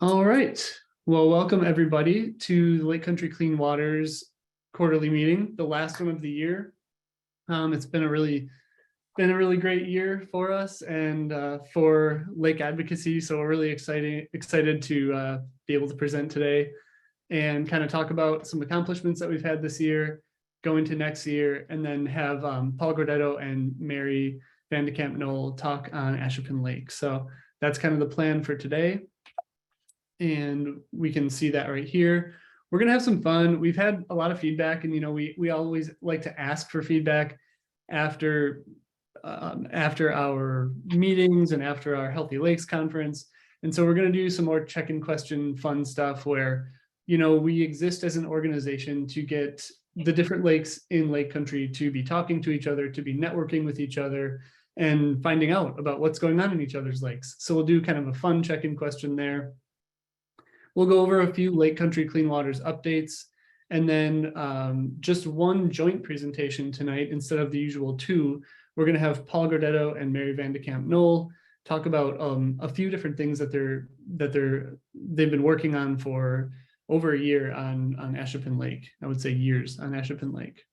All right. Well, welcome everybody to the Lake Country Clean Waters quarterly meeting, the last one of the year. It's been a really great year for us and for lake advocacy. So we're really excited to be able to present today and kind of talk about some accomplishments that we've had this year, go into next year, and then have Paul Gardetto and Mary van de Kamp-Nohl talk on Ashippun Lake. So that's kind of the plan for today. And we can see that right here. We're going to have some fun. We've had a lot of feedback, and we always like to ask for feedback after our meetings and after our Healthy Lakes conference. And so we're going to do some more check-in question fun stuff where we exist as an organization to get the different lakes in Lake Country to be talking to each other, to be networking with each other, and finding out about what's going on in each other's lakes. So we'll do kind of a fun check-in question there. We'll go over a few Lake Country Clean Waters updates, and then just one joint presentation tonight instead of the usual two. We're going to have Paul Gardetto and Mary van de Kamp-Nohl talk about a few different things that they've been working on for over a year on Ashippun Lake. I would say years on Ashippun Lake.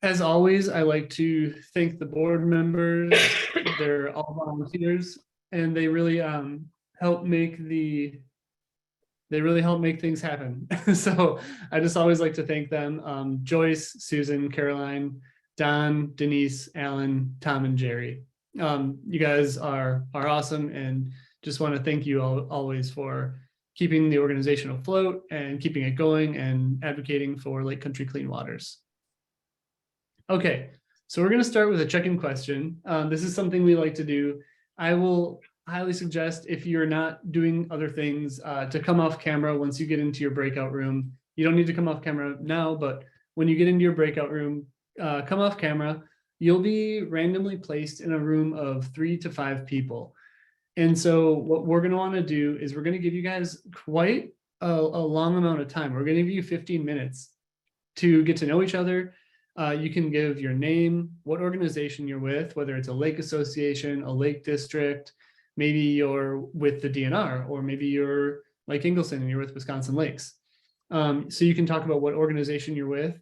As always, I like to thank the board members. They're all volunteers, and they really help make things happen. So I just always like to thank them. Joyce, Susan, Caroline, Don, Denise, Alan, Tom, and Jerry. You guys are awesome, and just want to thank you all always for keeping the organization afloat and keeping it going and advocating for Lake Country Clean Waters. Okay, so we're going to start with a check-in question. This is something we like to do. I will highly suggest, if you're not doing other things, to come off camera once you get into your breakout room. You don't need to come off camera now, but when you get into your breakout room, come off camera. You'll be randomly placed in a room of 3 to 5 people. And so what we're going to want to do is we're going to give you guys quite a long amount of time. We're going to give you 15 minutes to get to know each other. You can give your name, what organization you're with, whether it's a lake association, a lake district, maybe you're with the DNR, or maybe you're like Ingleson and you're with Wisconsin Lakes. So you can talk about what organization you're with.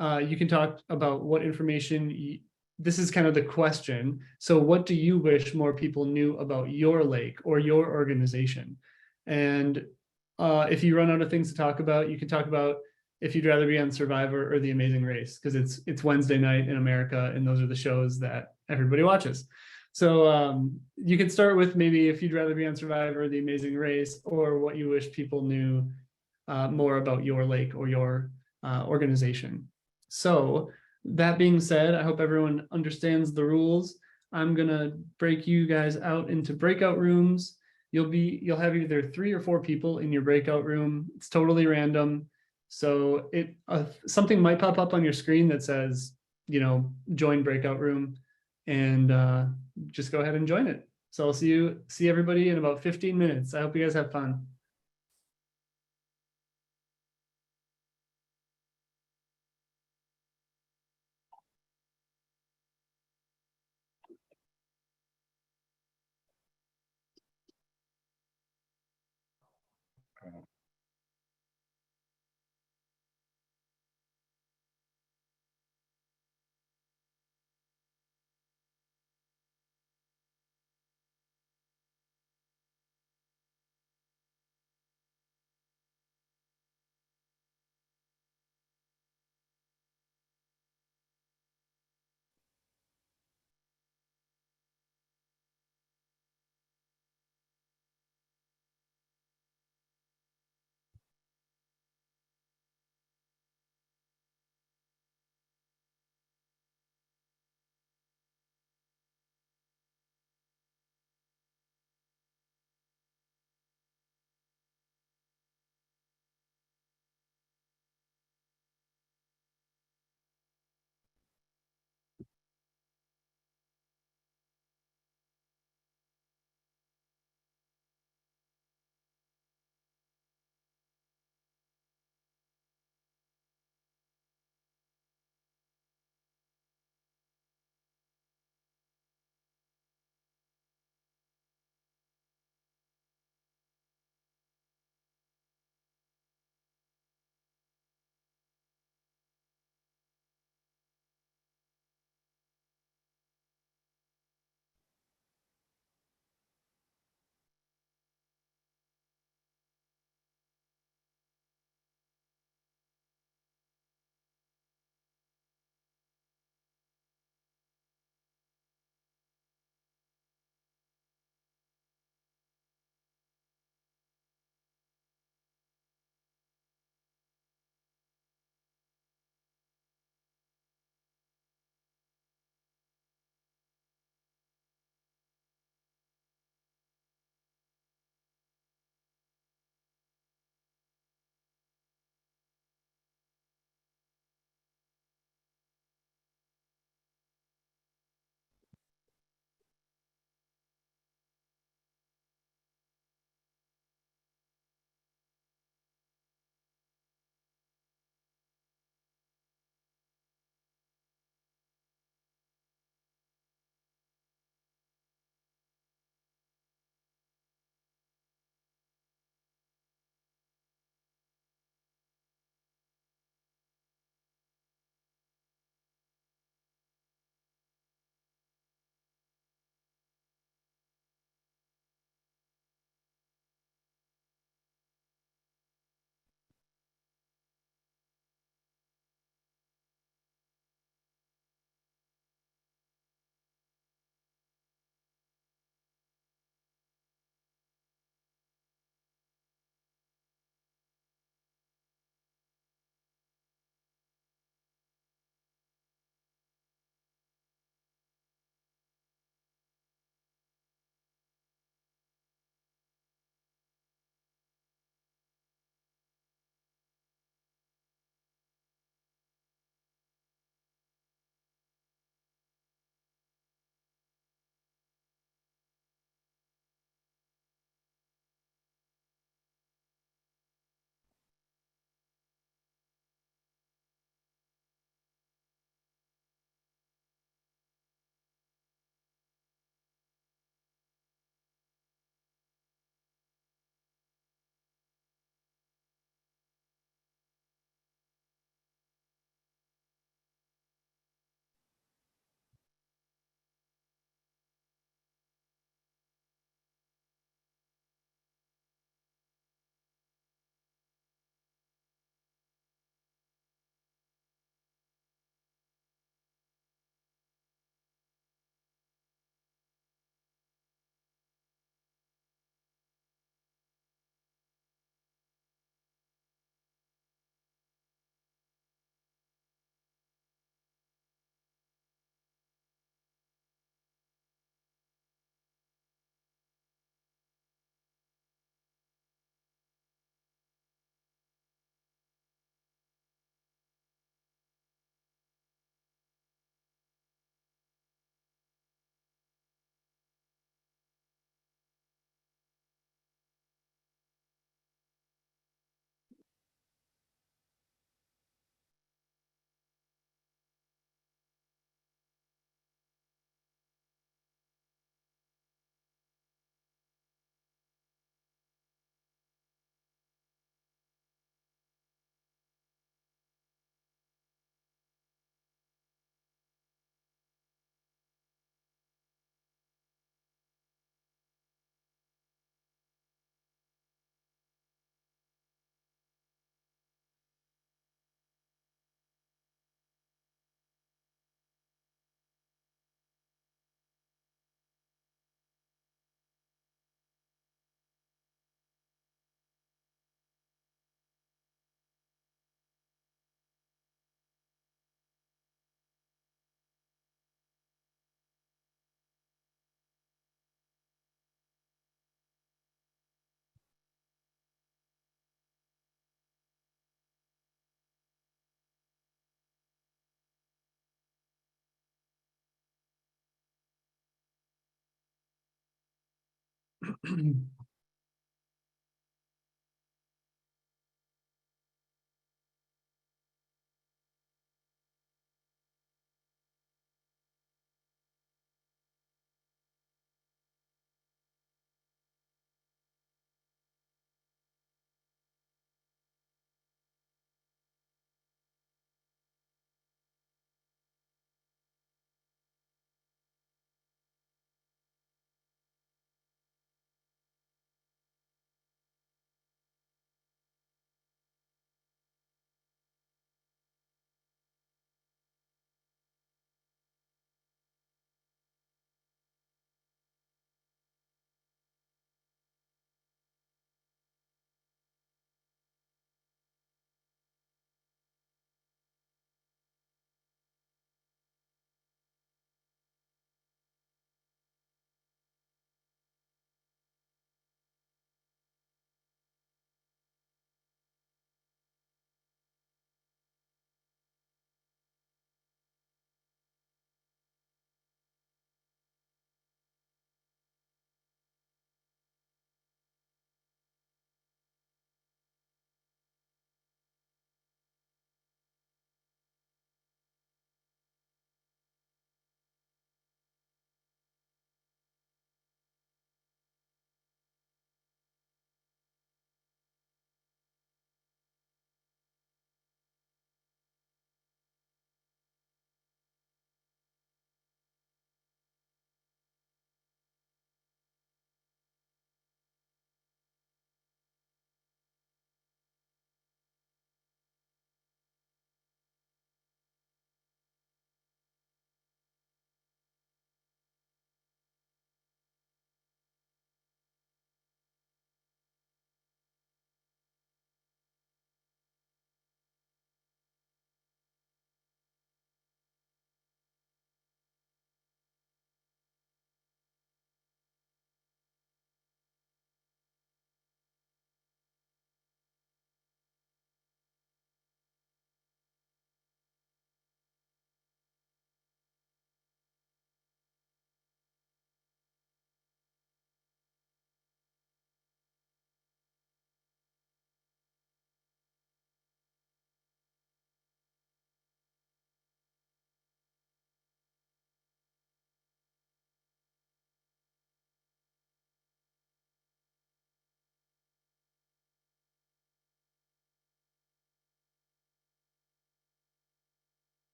You can talk about what information, this is kind of the question. So what do you wish more people knew about your lake or your organization? And if you run out of things to talk about, you can talk about if you'd rather be on Survivor or The Amazing Race, because it's Wednesday night in America, and those are the shows that everybody watches. So you can start with maybe if you'd rather be on Survivor or The Amazing Race, or what you wish people knew more about your lake or your organization. So that being said, I hope everyone understands the rules. I'm gonna break you guys out into breakout rooms. You'll have either 3 or 4 people in your breakout room. It's totally random. So something might pop up on your screen that says, join breakout room, and just go ahead and join it. So I'll see everybody in about 15 minutes. I hope you guys have fun.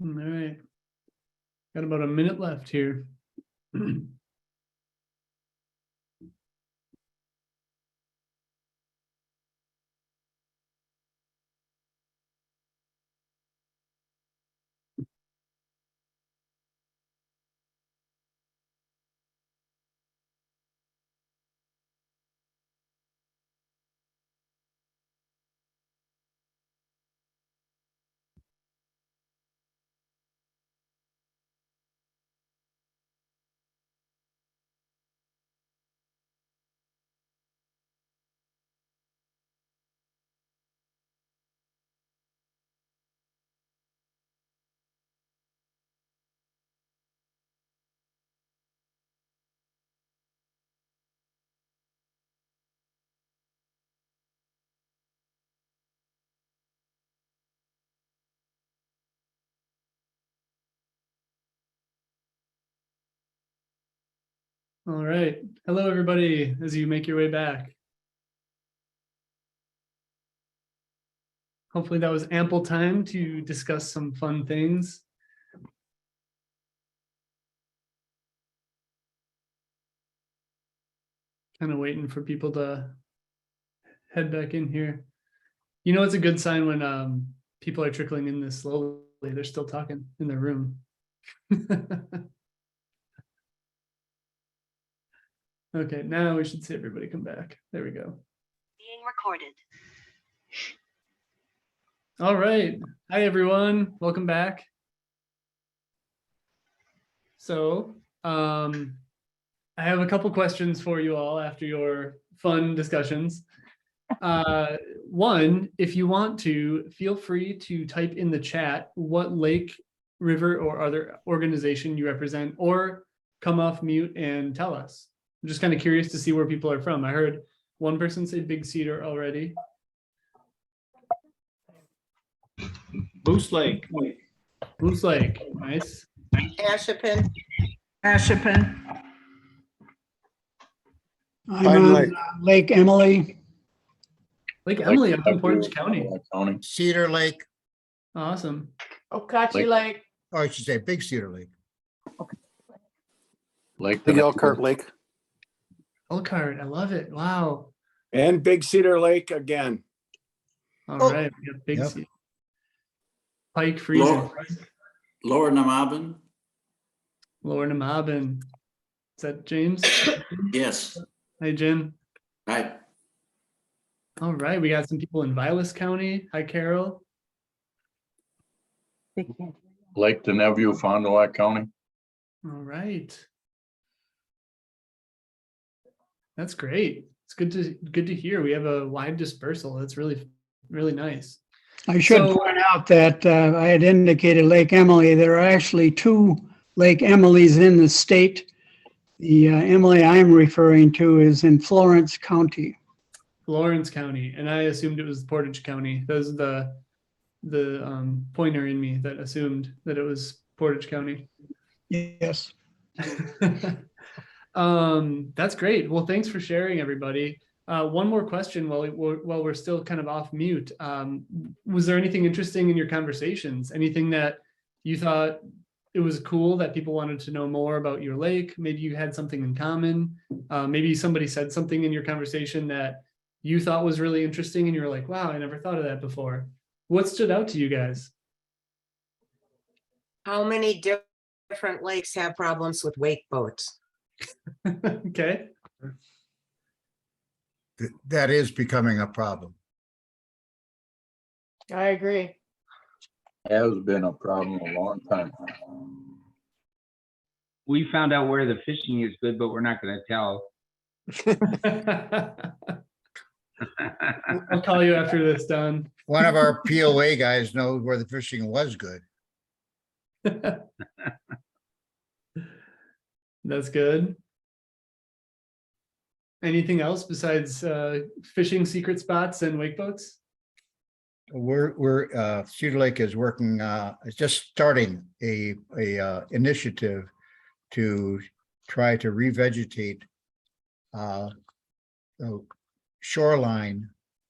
All right. Got about a minute left here. All right. Hello, everybody, as you make your way back. Hopefully that was ample time to discuss some fun things. Kind of waiting for people to head back in here. You know, it's a good sign when people are trickling in this slowly. They're still talking in their room. Okay, now we should see everybody come back. There we go. Being recorded. All right. Hi, everyone. Welcome back. So, I have a couple questions for you all after your fun discussions. One, if you want to, feel free to type in the chat what lake, river, or other organization you represent, or come off mute and tell us. I'm just kind of curious to see where people are from. I heard one person say Big Cedar already. Moose Lake. Moose Lake, nice. Ashippun. Ashippun. I'm Pine on Lake. Lake Emily. Lake Emily up in Portage County. Cedar Lake, Awesome. Okachi Lake. or I should say Big Cedar Lake. Big Elkhart Lake. Elkhart, I love it. Wow. And Big Cedar Lake again. All Oh. right, we got Big Yep. Cedar. Pike freezing. Lower Namabin, Lower Namabin. Is that James? yes. Hey, Jim. Hi, All right, we got some people in Vilas County. Hi, Carol. Lake to Nephew, Fond du Lac County. All right. That's great. It's good to hear. We have a wide dispersal. That's really nice. I should So- point out that I had indicated Lake Emily. There are actually two Lake Emilys in the state. The Emily I'm referring to is in Florence County. Lawrence County, and I assumed it was Portage County. That was the pointer in me that assumed that it was Portage County. Yes. That's great. Well, thanks for sharing, everybody. One more question while we're still kind of off mute. Was there anything interesting in your conversations? Anything that you thought it was cool that people wanted to know more about your lake? Maybe you had something in common. Maybe somebody said something in your conversation that you thought was really interesting and you were like, wow, I never thought of that before. What stood out to you guys? How many different lakes have problems with wake boats? Okay. That is becoming a problem. I agree. Has been a problem a long time. We found out where the fishing is good, but we're not going to tell. I'll call you after this, Don. One of our POA guys knows where the fishing was good. That's good. Anything else besides fishing secret spots and wake boats? We're Cedar Lake is working, is just starting a initiative to try to revegetate the shoreline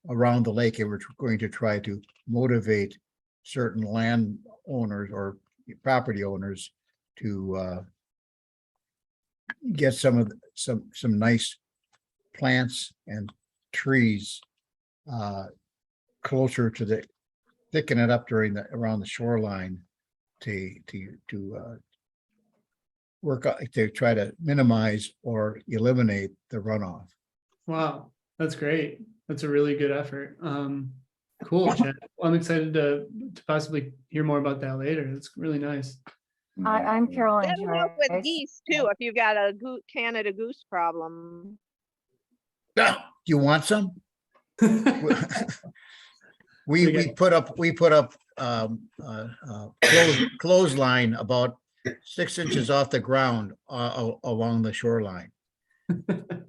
around the lake, and we're going to try to motivate certain landowners or property owners to get some nice plants and trees closer to thicken it up around the shoreline to work out, to try to minimize or eliminate the runoff. Wow, that's great. That's a really good effort. Cool, Chad. Well, I'm excited to possibly hear more about that later. It's really nice. I'm Caroline That'll help with Joyce. geese too, if you've got a Canada goose problem. Do you want some? We Okay. put up clothesline about 6 inches off the ground along the shoreline. And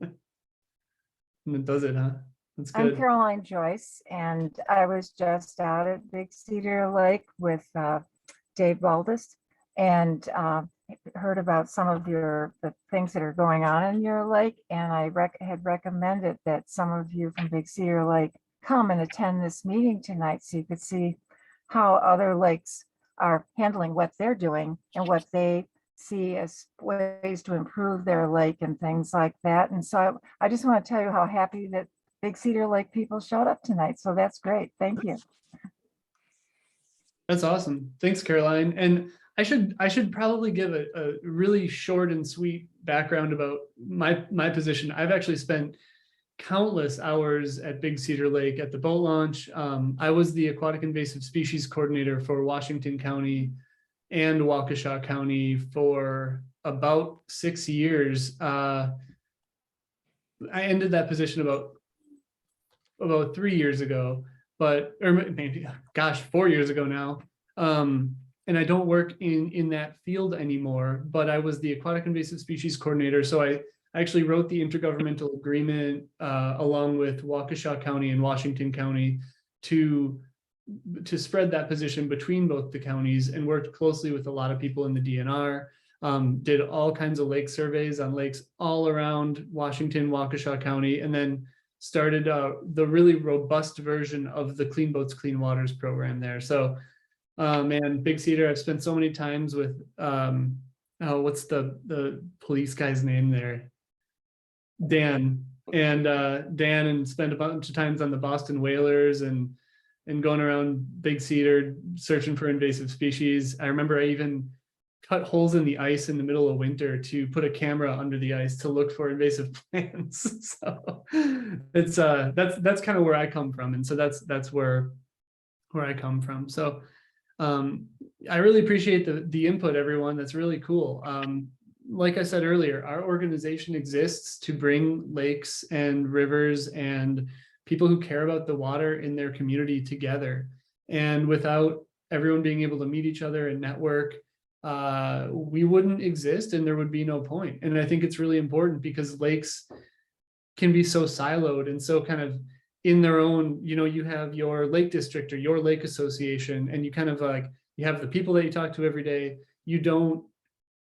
it does it, huh? That's I'm good. Caroline Joyce, and I was just out at Big Cedar Lake with Dave Baldus, and heard about some of the things that are going on in your lake, and I had recommended that some of you from Big Cedar Lake come and attend this meeting tonight so you could see how other lakes are handling what they're doing and what they see as ways to improve their lake and things like that. And so I just want to tell you how happy that Big Cedar Lake people showed up tonight. So that's great. Thank you. That's awesome. Thanks, Caroline. And I should probably give a really short and sweet background about my position. I've actually spent countless hours at Big Cedar Lake at the boat launch. I was the aquatic invasive species coordinator for Washington County and Waukesha County for about 6 years. I ended that position about 3 years ago, or maybe, gosh, 4 years ago now. And I don't work in that field anymore, but I was the aquatic invasive species coordinator. So I actually wrote the intergovernmental agreement along with Waukesha County and Washington County to spread that position between both the counties, and worked closely with a lot of people in the DNR. Did all kinds of lake surveys on lakes all around Washington, Waukesha County, and then started the really robust version of the Clean Boats, Clean Waters program there. So, man, Big Cedar, I've spent so many times with, what's the police guy's name there? Dan, and spent a bunch of times on the Boston Whalers and going around Big Cedar searching for invasive species. I remember I even cut holes in the ice in the middle of winter to put a camera under the ice to look for invasive plants. So it's that's kind of where I come from, and so that's where I come from. So I really appreciate the input, everyone. That's really cool. Like I said earlier, our organization exists to bring lakes and rivers and people who care about the water in their community together. And without everyone being able to meet each other and network, we wouldn't exist, and there would be no point. And I think it's really important because lakes can be so siloed and so kind of in their own, you have your lake district or your lake association, and you kind of you have the people that you talk to every day. You don't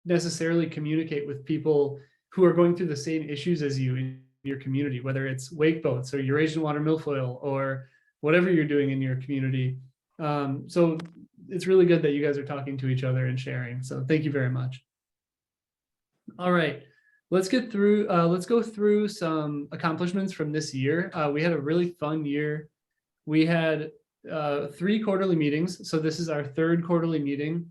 necessarily communicate with people who are going through the same issues as you in your community, whether it's wake boats or Eurasian water milfoil or whatever you're doing in your community. So it's really good that you guys are talking to each other and sharing. So thank you very much. All right, let's go through some accomplishments from this year. We had a really fun year. We had 3 quarterly meetings. So this is our 3rd quarterly meeting.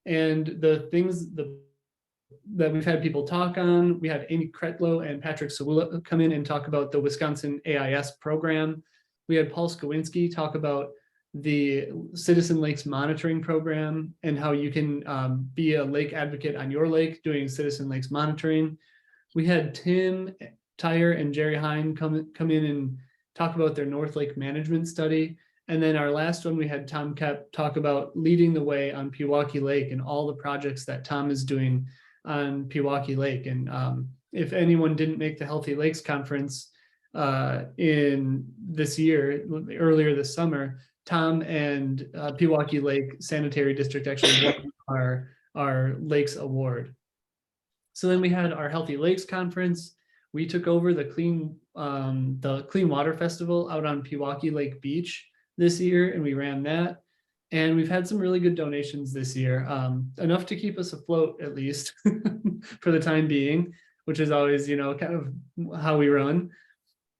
And the things that we've had people talk on, we had Amy Kretlow and Patrick Sawula come in and talk about the Wisconsin AIS program. We had Paul Skowinski talk about the Citizen Lakes Monitoring Program and how you can be a lake advocate on your lake doing Citizen Lakes monitoring. We had Tim Tyre and Jerry Hine come in and talk about their North Lake management study. And then our last one, we had Tom Kep talk about leading the way on Pewaukee Lake and all the projects that Tom is doing on Pewaukee Lake. And if anyone didn't make the Healthy Lakes Conference in this year, earlier this summer, Tom and Pewaukee Lake Sanitary District actually won our Lakes Award. So then we had our Healthy Lakes Conference. We took over the Clean Water Festival out on Pewaukee Lake Beach this year, and we ran that. And we've had some really good donations this year, enough to keep us afloat at least for the time being, which is always, kind of how we run.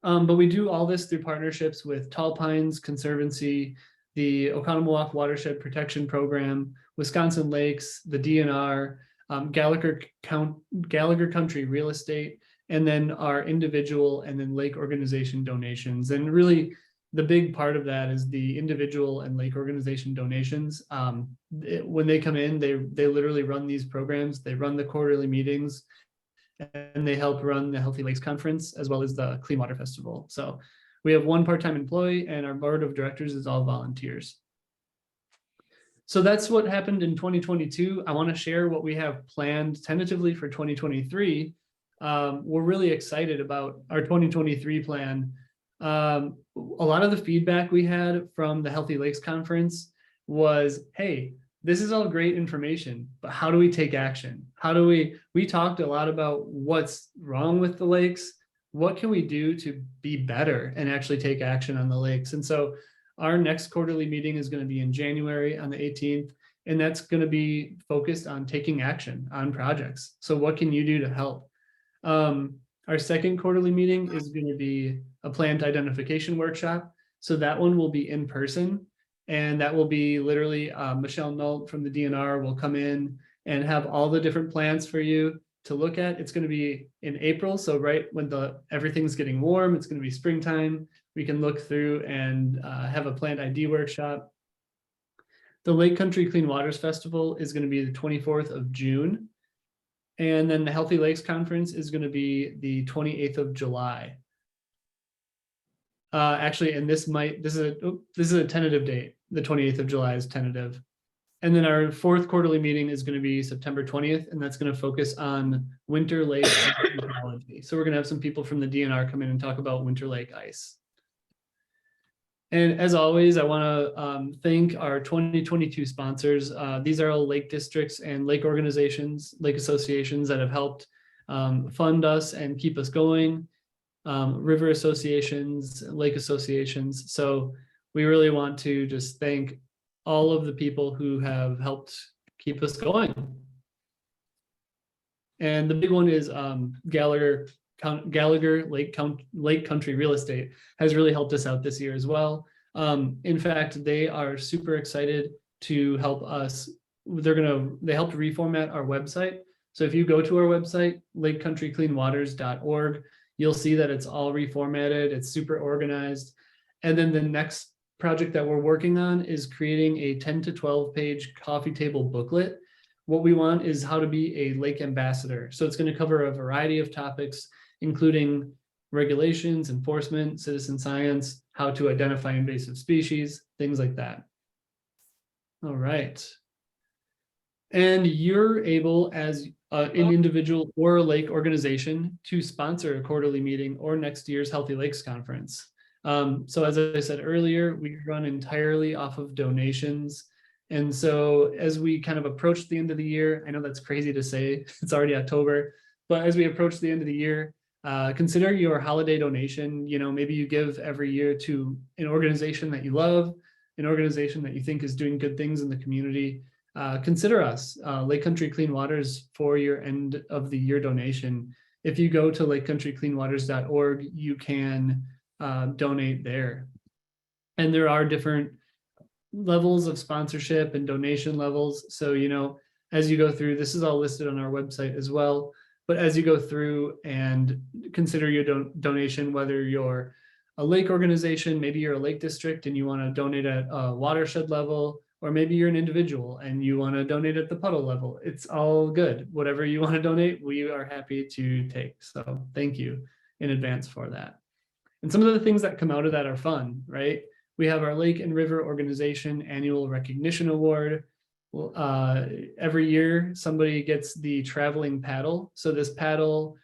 But we do all this through partnerships with Tall Pines Conservancy, the Oconomowoc Watershed Protection Program, Wisconsin Lakes, the DNR, Gallagher Country Real Estate, and then our individual and then lake organization donations. And really, the big part of that is the individual and lake organization donations. When they come in, they literally run these programs. They run the quarterly meetings, and they help run the Healthy Lakes Conference as well as the Clean Water Festival. So we have one part-time employee, and our board of directors is all volunteers. So that's what happened in 2022. I want to share what we have planned tentatively for 2023. We're really excited about our 2023 plan. A lot of the feedback we had from the Healthy Lakes Conference was, hey, this is all great information, but how do we take action? How do we talked a lot about what's wrong with the lakes. What can we do to be better and actually take action on the lakes? And so our next quarterly meeting is going to be in January on the 18th, and that's going to be focused on taking action on projects. So what can you do to help? Our second quarterly meeting is going to be a plant identification workshop. So that one will be in person, and that will be literally Michelle Nolt from the DNR will come in and have all the different plants for you to look at. It's going to be in April. So right when everything's getting warm, it's going to be springtime. We can look through and have a plant ID workshop. The Lake Country Clean Waters Festival is going to be the 24th of June. And then the Healthy Lakes Conference is going to be the 28th of July. Actually, and this is a tentative date. The 28th of July is tentative. And then our fourth quarterly meeting is going to be September 20th, and that's going to focus on winter lake ecology. So we're going to have some people from the DNR come in and talk about winter lake ice. And as always, I want to thank our 2022 sponsors. These are all lake districts and lake organizations, lake associations that have helped fund us and keep us going. River associations, lake associations. So we really want to just thank all of the people who have helped keep us going. And the big one is Gallagher Lake Country Real Estate has really helped us out this year as well. In fact, they are super excited to help us. They helped reformat our website. So if you go to our website, lakecountrycleanwaters.org, you'll see that it's all reformatted. It's super organized. And then the next project that we're working on is creating a 10 to 12 page coffee table booklet. What we want is how to be a lake ambassador. So it's going to cover a variety of topics, including regulations, enforcement, citizen science, how to identify invasive species, things like that. All right. And you're able, as an individual or a lake organization, to sponsor a quarterly meeting or next year's Healthy Lakes Conference. So as I said earlier, we run entirely off of donations. And so as we kind of approach the end of the year, I know that's crazy to say, it's already October, but as we approach the end of the year, consider your holiday donation. Maybe you give every year to an organization that you love, an organization that you think is doing good things in the community. Consider us, Lake Country Clean Waters, for your end of the year donation. If you go to lakecountrycleanwaters.org, you can donate there. And there are different levels of sponsorship and donation levels. So, as you go through, this is all listed on our website as well. But as you go through and consider your donation, whether you're a lake organization, maybe you're a lake district and you want to donate at a watershed level, or maybe you're an individual and you want to donate at the puddle level, it's all good. Whatever you want to donate, we are happy to take. So thank you in advance for that. And some of the things that come out of that are fun, right? We have our Lake and River Organization Annual Recognition Award. Every year, somebody gets the traveling paddle. So this paddle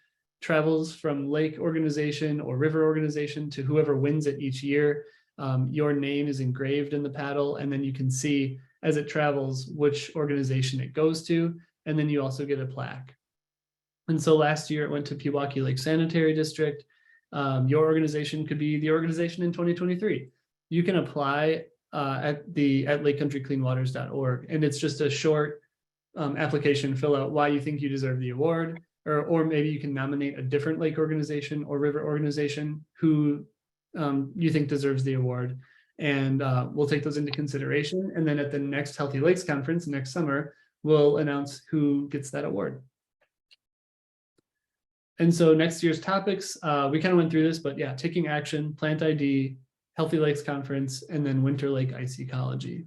travels from lake organization or river organization to whoever wins it each year. Your name is engraved in the paddle, and then you can see as it travels which organization it goes to, and then you also get a plaque. And so last year it went to Pewaukee Lake Sanitary District. Your organization could be the organization in 2023. You can apply at lakecountrycleanwaters.org. And it's just a short application. Fill out why you think you deserve the award, or maybe you can nominate a different lake organization or river organization who you think deserves the award. And we'll take those into consideration. And then at the next Healthy Lakes Conference next summer, we'll announce who gets that award. And so next year's topics, we kind of went through this, but yeah, taking action, plant ID, Healthy Lakes Conference, and then Winter Lake Ice Ecology.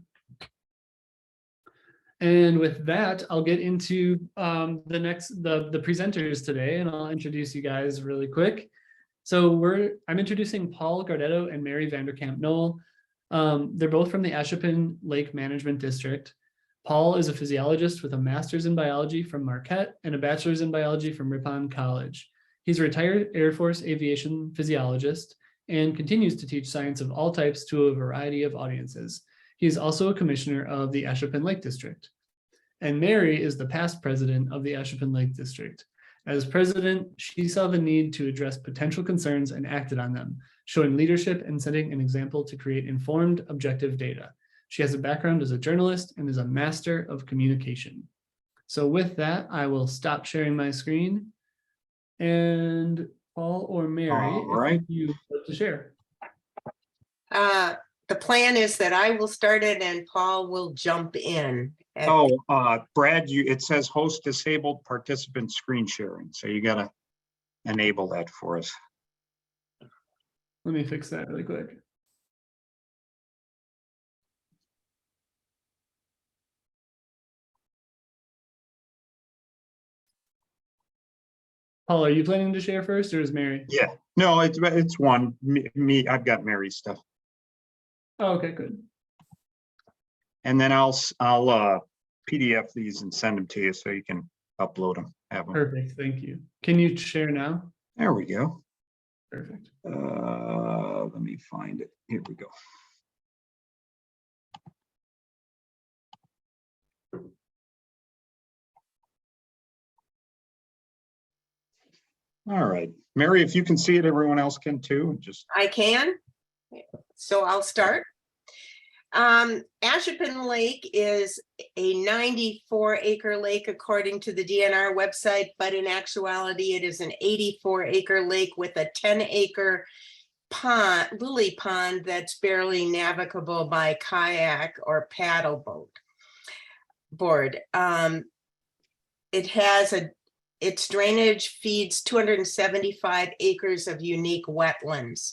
And with that, I'll get into the presenters today, and I'll introduce you guys really quick. So I'm introducing Paul Gardetto and Mary Vanderkamp-Nohl. They're both from the Ashippun Lake Management District. Paul is a physiologist with a master's in biology from Marquette and a bachelor's in biology from Ripon College. He's a retired Air Force aviation physiologist and continues to teach science of all types to a variety of audiences. He's also a commissioner of the Ashippun Lake District. And Mary is the past president of the Ashippun Lake District. As president, she saw the need to address potential concerns and acted on them, showing leadership and setting an example to create informed, objective data. She has a background as a journalist and is a master of communication. So with that, I will stop sharing my screen. And Paul or Mary, All right. if you'd like to share. The plan is that I will start it and Paul will jump in. Brad, it says host disabled participant screen sharing. So you got to enable that for us. Let me fix that really quick. Paul, are you planning to share first, or is Mary? Yeah, no, it's one. Me, I've got Mary's stuff. Oh, okay, good. And then I'll PDF these and send them to you so you can upload them. Have them. Perfect, thank you. Can you share now? There we go. Perfect. Let me find it. Here we go. All right, Mary, if you can see it, everyone else can too. Just I can, so I'll start. Ashippun Lake is a 94-acre lake according to the DNR website, but in actuality, it is an 84-acre lake with a 10-acre pond, lily pond that's barely navigable by kayak or paddle board. Its drainage feeds 275 acres of unique wetlands.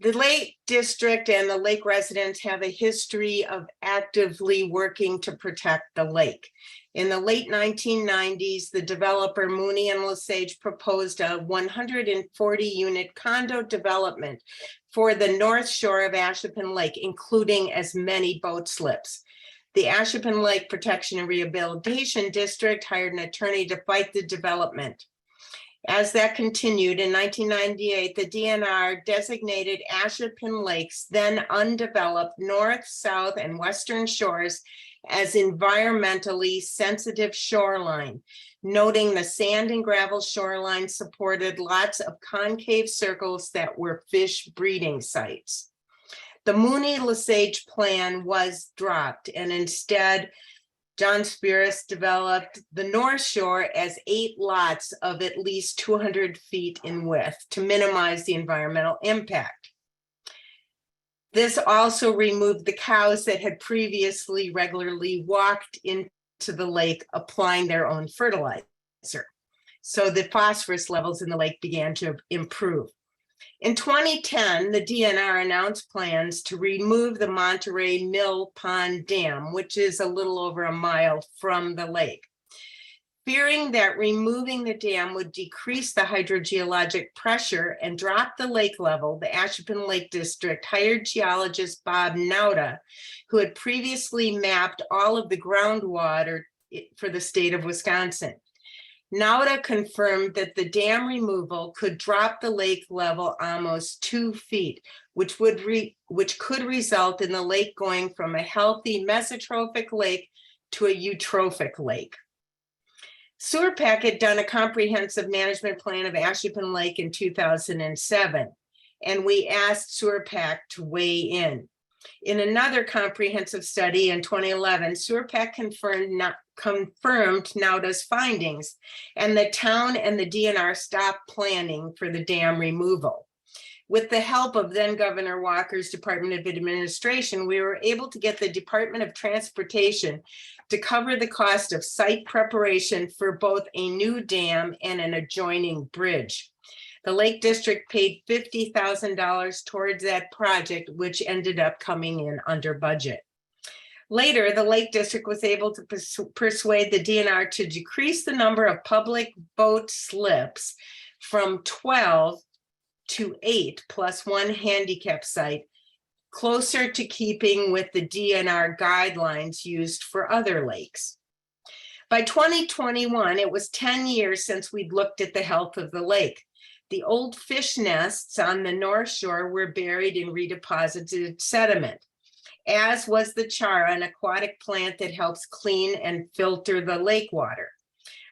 The Lake District and the lake residents have a history of actively working to protect the lake. In the late 1990s, the developer Mooney and Lesage proposed a 140-unit condo development for the north shore of Ashippun Lake, including as many boat slips. The Ashippun Lake Protection and Rehabilitation District hired an attorney to fight the development. As that continued, in 1998, the DNR designated Ashippun Lake's then undeveloped north, south, and western shores as environmentally sensitive shoreline, noting the sand and gravel shoreline supported lots of concave circles that were fish breeding sites. The Mooney-Lesage plan was dropped, and instead, John Spears developed the North Shore as 8 lots of at least 200 feet in width to minimize the environmental impact. This also removed the cows that had previously regularly walked into the lake applying their own fertilizer. So the phosphorus levels in the lake began to improve. In 2010, the DNR announced plans to remove the Monterey Mill Pond Dam, which is a little over a mile from the lake. Fearing that removing the dam would decrease the hydrogeologic pressure and drop the lake level, the Ashippun Lake District hired geologist Bob Nauta, who had previously mapped all of the groundwater for the state of Wisconsin. Nauta confirmed that the dam removal could drop the lake level almost 2 feet, which could result in the lake going from a healthy mesotrophic lake to a eutrophic lake. SewerPAC had done a comprehensive management plan of Ashippun Lake in 2007, and we asked SewerPAC to weigh in. In another comprehensive study in 2011, SewerPac confirmed NAUDA's findings, and the town and the DNR stopped planning for the dam removal. With the help of then Governor Walker's Department of Administration, we were able to get the Department of Transportation to cover the cost of site preparation for both a new dam and an adjoining bridge. The Lake District paid $50,000 towards that project, which ended up coming in under budget. Later, the Lake District was able to persuade the DNR to decrease the number of public boat slips from 12 to 8 plus 1 handicap site, closer to keeping with the DNR guidelines used for other lakes. By 2021, it was 10 years since we'd looked at the health of the lake. The old fish nests on the North Shore were buried in redeposited sediment, as was the char, an aquatic plant that helps clean and filter the lake water.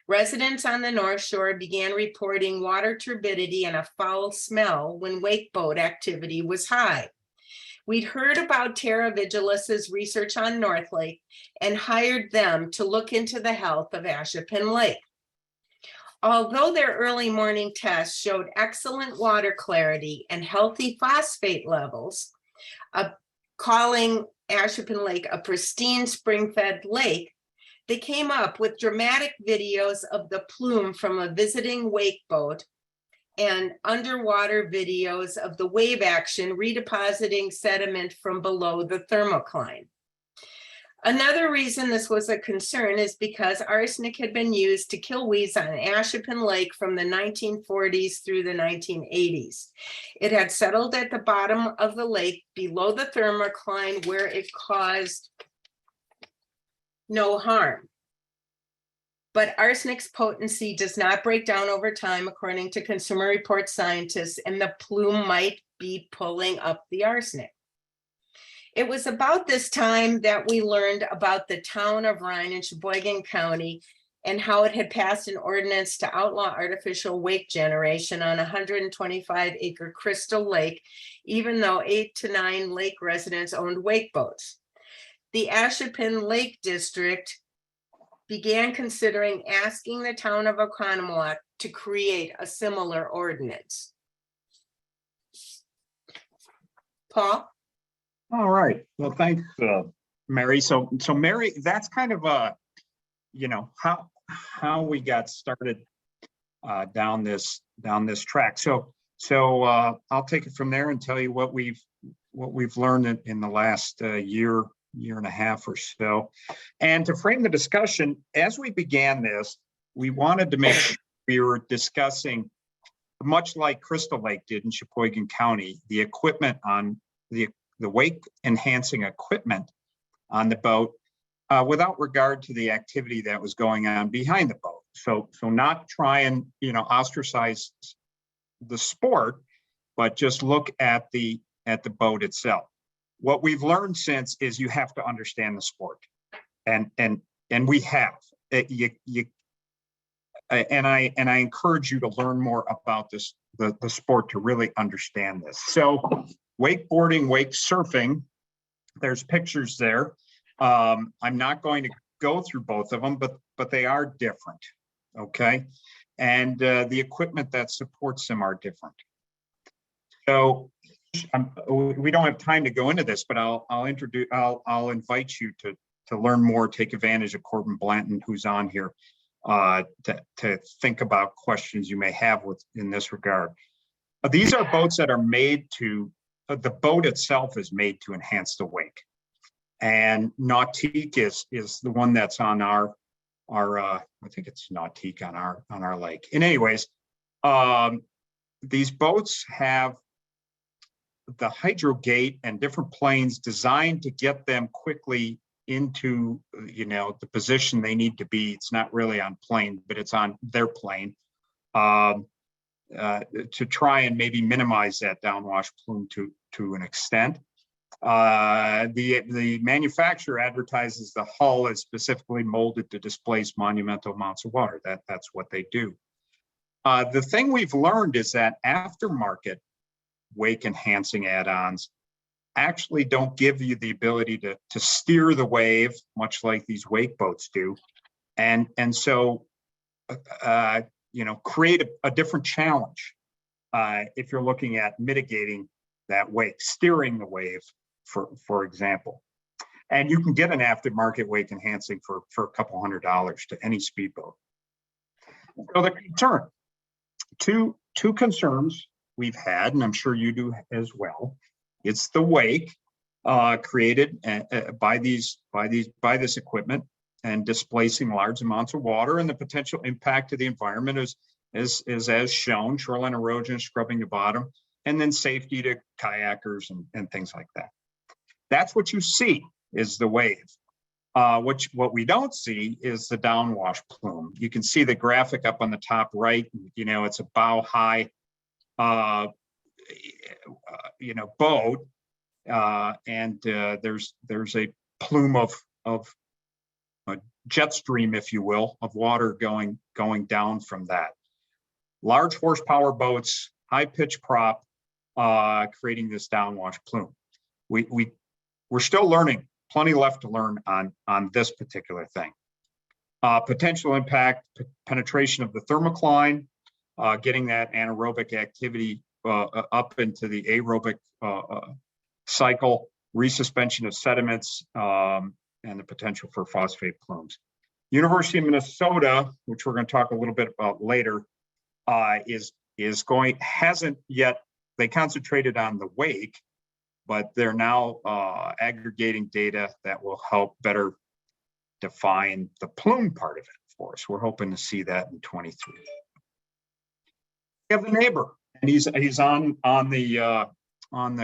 Residents on the North Shore began reporting water turbidity and a foul smell when wake boat activity was high. We'd heard about Terra Vigilus's research on North Lake and hired them to look into the health of Ashippun Lake. Although their early morning tests showed excellent water clarity and healthy phosphate levels, calling Ashippun Lake a pristine spring-fed lake, they came up with dramatic videos of the plume from a visiting wake boat and underwater videos of the wave action redepositing sediment from below the thermocline. Another reason this was a concern is because arsenic had been used to kill weeds on Ashippun Lake from the 1940s through the 1980s. It had settled at the bottom of the lake below the thermocline where it caused no harm. But arsenic's potency does not break down over time, according to Consumer Reports scientists, and the plume might be pulling up the arsenic. It was about this time that we learned about the town of Rhine in Sheboygan County and how it had passed an ordinance to outlaw artificial wake generation on a 125-acre Crystal Lake, even though 8 to 9 lake residents owned wake boats. The Ashippun Lake District began considering asking the town of Kamp-Nohl to create a similar ordinance. Paul? All right. Well, thanks, Mary. So Mary, that's kind of how we got started down this track. So I'll take it from there and tell you what we've learned in the last year and a half or so. And to frame the discussion, as we began this, we wanted to make sure we were discussing, much like Crystal Lake did in Sheboygan County, the equipment on the wake enhancing equipment on the boat without regard to the activity that was going on behind the boat. So not try and ostracize the sport, but just look at the boat itself. What we've learned since is you have to understand the sport, and we have. And I encourage you to learn more about this, the sport, to really understand this. So wakeboarding, wake surfing, there's pictures there. I'm not going to go through both of them, but they are different, okay? And the equipment that supports them are different. So we don't have time to go into this, but I'll invite you to learn more, take advantage of Corbin Blanton, who's on here, to think about questions you may have in this regard. These are boats that are made to, the boat itself is made to enhance the wake. And Nautique is the one that's on our I think it's Nautique on our lake. And anyways, these boats have the hydro gate and different planes designed to get them quickly into the position they need to be. It's not really on plane, but it's on their plane, to try and maybe minimize that downwash plume to an extent. The manufacturer advertises the hull is specifically molded to displace monumental amounts of water. That's what they do. The thing we've learned is that aftermarket wake enhancing add-ons actually don't give you the ability to steer the wave, much like these wake boats do. And so, create a different challenge if you're looking at mitigating that wake, steering the wave, for example. And you can get an aftermarket wake enhancing for a couple $100 to any speedboat. So the concern, two concerns we've had, and I'm sure you do as well. It's the wake created by this equipment and displacing large amounts of water, and the potential impact to the environment is as shown, shoreline erosion, scrubbing the bottom, and then safety to kayakers and things like that. That's what you see is the wave. What we don't see is the downwash plume. You can see the graphic up on the top right. It's a bow high, boat, and there's a plume of a jet stream, if you will, of water going down from that. Large horsepower boats, high pitch prop, creating this downwash plume. We're still learning. Plenty left to learn on this particular thing. Potential impact, penetration of the thermocline, getting that anaerobic activity up into the aerobic cycle, resuspension of sediments, and the potential for phosphate plumes. University of Minnesota, which we're going to talk a little bit about later, hasn't yet, they concentrated on the wake, but they're now aggregating data that will help better define the plume part of it for us. We're hoping to see that in 23. We have the neighbor, and he's on the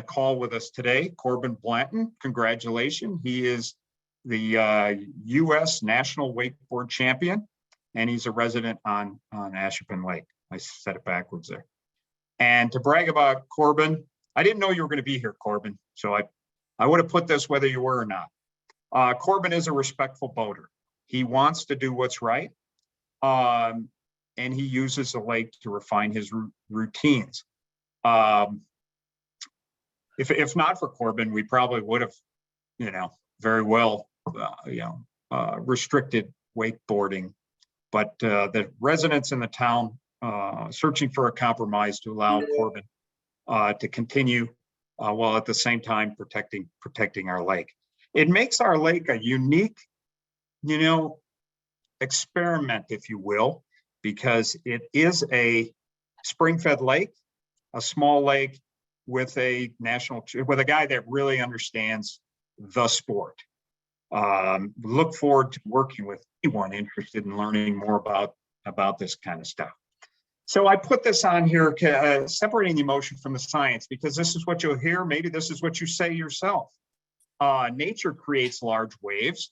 call with us today, Corbin Blanton. Congratulations. He is the U.S. National Wakeboard Champion, and he's a resident on Ashippun Lake. I said it backwards there. And to brag about Corbin, I didn't know you were going to be here, Corbin, so I would have put this whether you were or not. Corbin is a respectful boater. He wants to do what's right, and he uses the lake to refine his routines. If not for Corbin, we probably would have, very well, restricted wakeboarding. But the residents in the town searching for a compromise to allow Corbin to continue while at the same time protecting our lake. It makes our lake a unique, experiment, if you will, because it is a spring-fed lake, a small lake with a guy that really understands the sport. Look forward to working with anyone interested in learning more about this kind of stuff. So I put this on here, separating the emotion from the science, because this is what you'll hear. Maybe this is what you say yourself. Nature creates large waves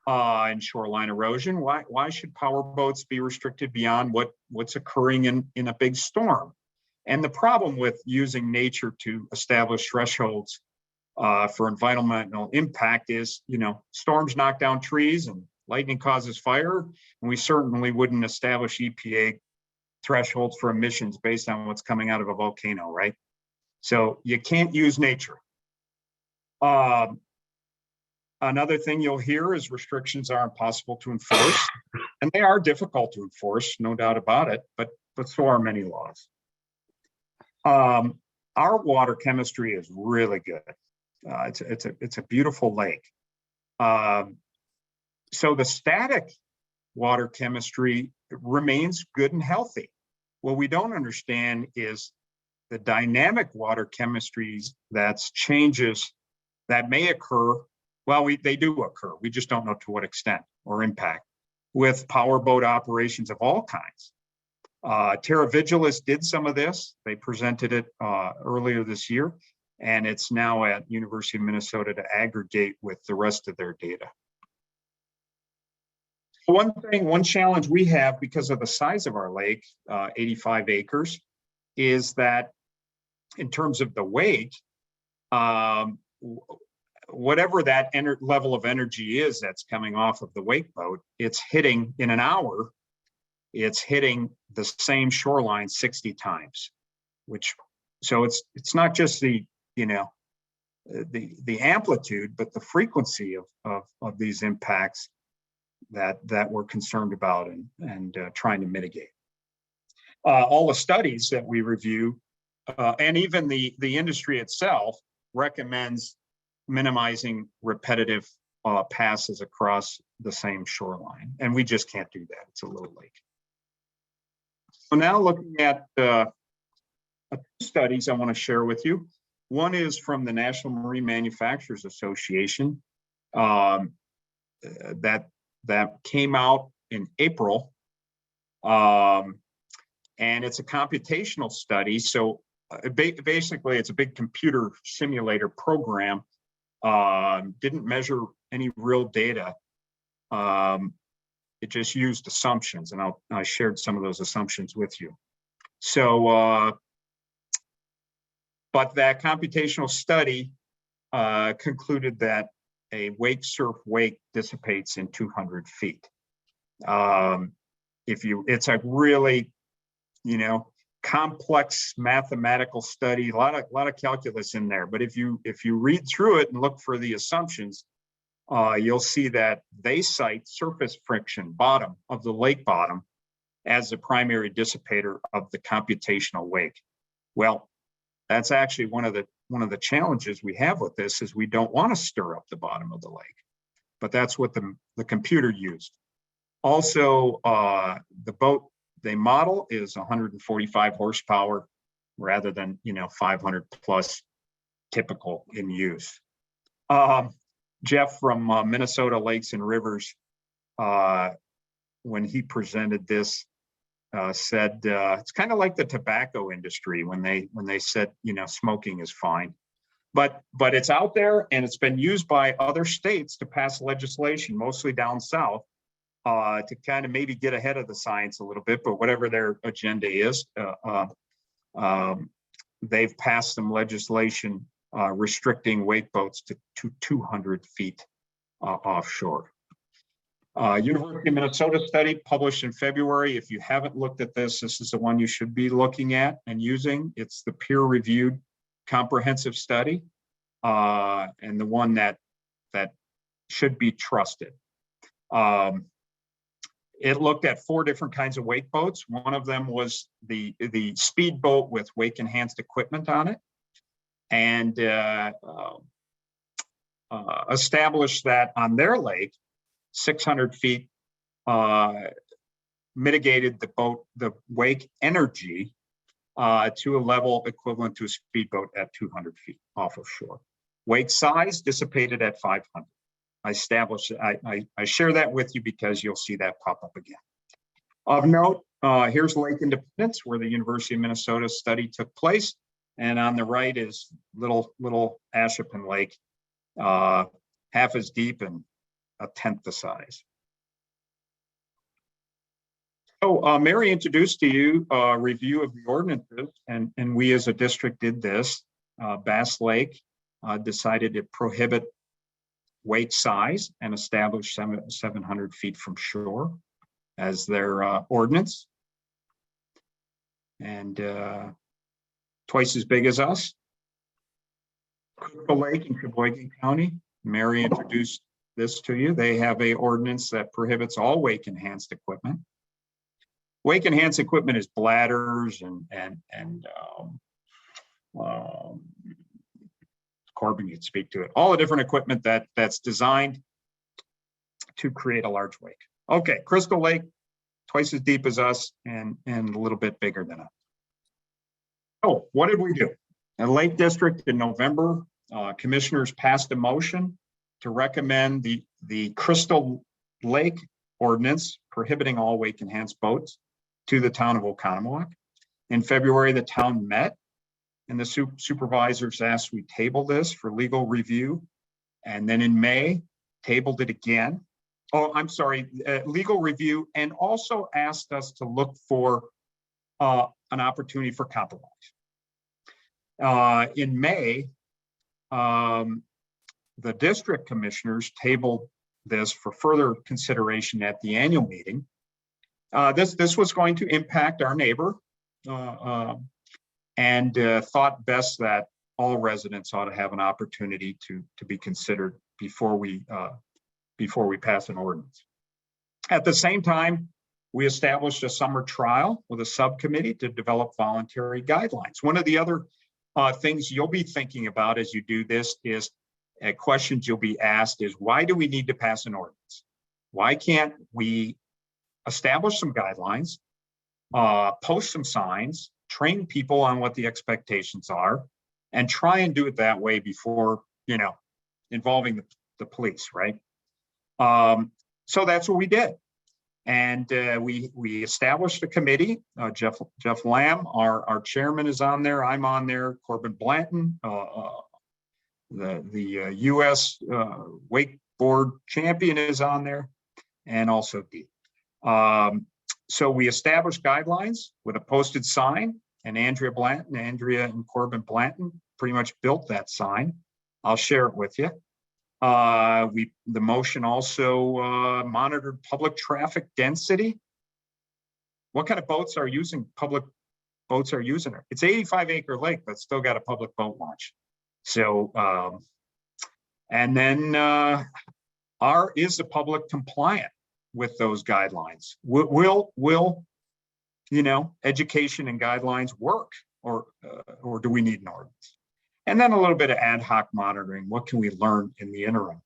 and shoreline erosion. Why should power boats be restricted beyond what's occurring in a big storm? And the problem with using nature to establish thresholds for environmental impact is, storms knock down trees and lightning causes fire, and we certainly wouldn't establish EPA thresholds for emissions based on what's coming out of a volcano, right? So you can't use nature. Another thing you'll hear is restrictions are impossible to enforce, and they are difficult to enforce, no doubt about it, but so are many laws. Our water chemistry is really good. It's a beautiful lake. So the static water chemistry remains good and healthy. What we don't understand is the dynamic water chemistries that's changes that may occur. Well, they do occur. We just don't know to what extent or impact with powerboat operations of all kinds. Terra Vigilis did some of this. They presented it earlier this year, and it's now at University of Minnesota to aggregate with the rest of their data. One challenge we have because of the size of our lake, 85 acres, is that in terms of the weight, whatever that level of energy is that's coming off of the wake boat, it's hitting in an hour, it's hitting the same shoreline 60 times, so it's not just the, the amplitude, but the frequency of these impacts that we're concerned about and trying to mitigate. All the studies that we review, and even the industry itself, recommends minimizing repetitive passes across the same shoreline, and we just can't do that. It's a little lake. So now looking at studies I want to share with you. One is from the National Marine Manufacturers Association that came out in April. And it's a computational study. So basically it's a big computer simulator program. Didn't measure any real data. It just used assumptions, and I shared some of those assumptions with you. So, but that computational study concluded that a wake surf wake dissipates in 200 feet. It's a really, complex mathematical study, a lot of calculus in there. But if you read through it and look for the assumptions, you'll see that they cite surface friction, bottom of the lake bottom, as the primary dissipator of the computational wake. Well, that's actually one of the challenges we have with this is we don't want to stir up the bottom of the lake, but that's what the computer used. Also, the boat they model is 145 horsepower rather than 500 plus typical in use. Jeff from Minnesota Lakes and Rivers, when he presented this, said it's kind of like the tobacco industry when they said smoking is fine, but it's out there and it's been used by other states to pass legislation, mostly down south, to kind of maybe get ahead of the science a little bit. But whatever their agenda is, they've passed some legislation restricting wake boats to 200 feet offshore. University of Minnesota study published in February. If you haven't looked at this, this is the one you should be looking at and using. It's the peer-reviewed comprehensive study, and the one that should be trusted. It looked at 4 different kinds of wake boats. One of them was the speedboat with wake enhanced equipment on it, and established that on their lake, 600 feet mitigated the wake energy to a level equivalent to a speedboat at 200 feet off of shore. Wake size dissipated at 500. I share that with you because you'll see that pop up again. Of note, here's Lake Independence, where the University of Minnesota study took place. And on the right is little Ashippun Lake, half as deep and 1/10 the size. So Mary introduced to you a review of the ordinances, and we as a district did this. Bass Lake decided to prohibit wake size and establish 700 feet from shore as their ordinance. And twice as big as us. Crystal Lake in Sheboygan County, Mary introduced this to you. They have a ordinance that prohibits all wake enhanced equipment. Wake enhanced equipment is bladders and Corbin could speak to it. All the different equipment that's designed to create a large wake. Okay, Crystal Lake, twice as deep as us and a little bit bigger than us. Oh, what did we do? In the Lake District in November, commissioners passed a motion to recommend the Crystal Lake ordinance prohibiting all wake enhanced boats to the town of Oconomowoc. In February, the town met and the supervisors asked we table this for legal review. And then in May, tabled it again. Oh, I'm sorry, legal review, and also asked us to look for an opportunity for compromise. In May, the district commissioners tabled this for further consideration at the annual meeting. This was going to impact our neighbor, and thought best that all residents ought to have an opportunity to be considered before we pass an ordinance. At the same time, we established a summer trial with a subcommittee to develop voluntary guidelines. One of the other things you'll be thinking about as you do this is questions you'll be asked is, why do we need to pass an ordinance? Why can't we establish some guidelines, post some signs, train people on what the expectations are, and try and do it that way before, involving the police, right? So that's what we did. And we established a committee. Jeff Lamb, our chairman, is on there. I'm on there. Corbin Blanton, the U.S. wakeboard champion, is on there, and also Dee. So we established guidelines with a posted sign, and Andrea and Corbin Blanton pretty much built that sign. I'll share it with you. The motion also monitored public traffic density. What kind of boats are using public boats are using it? It's 85-acre lake, but still got a public boat launch. So, and then is the public compliant with those guidelines? Will education and guidelines work, or do we need an ordinance? And then a little bit of ad hoc monitoring. What can we learn in the interim?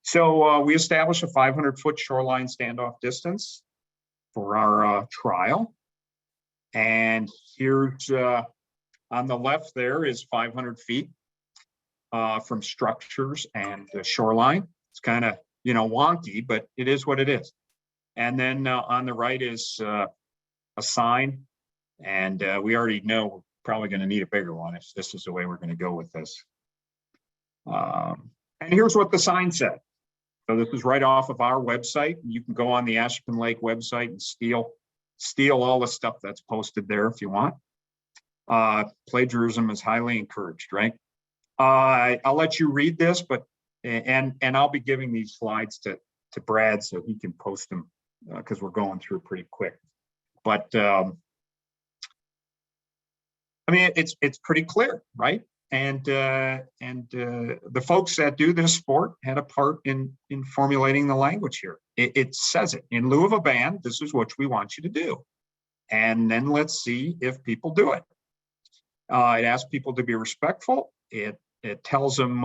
So we established a 500-foot shoreline standoff distance for our trial. And here's on the left there is 500 feet from structures and the shoreline. It's kind of, wonky, but it is what it is. And then on the right is a sign. And we already know we're probably going to need a bigger one if this is the way we're going to go with this. And here's what the sign said. So this is right off of our website. You can go on the Ashippun Lake website and steal all the stuff that's posted there if you want. Plagiarism is highly encouraged, right? I'll let you read this, but and I'll be giving these slides to Brad so he can post them because we're going through pretty quick. But I mean, it's pretty clear, right? And the folks that do this sport had a part in formulating the language here. It says it in lieu of a ban. This is what we want you to do, and then let's see if people do it. It asks people to be respectful. It tells them,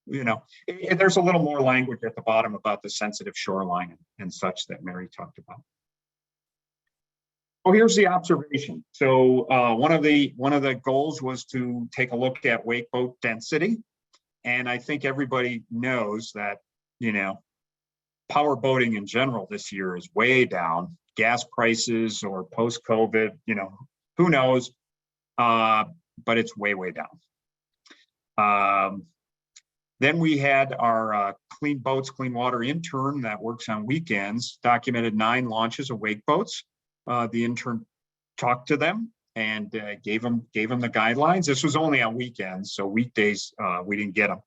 there's a little more language at the bottom about the sensitive shoreline and such that Mary talked about. Oh, here's the observation. So one of the goals was to take a look at wake boat density. And I think everybody knows that, power boating in general this year is way down. Gas prices or post-COVID, who knows? But it's way, way down. Then we had our Clean Boats, Clean Water intern that works on weekends, documented 9 launches of wake boats. The intern talked to them and gave them the guidelines. This was only on weekends, so weekdays we didn't get them.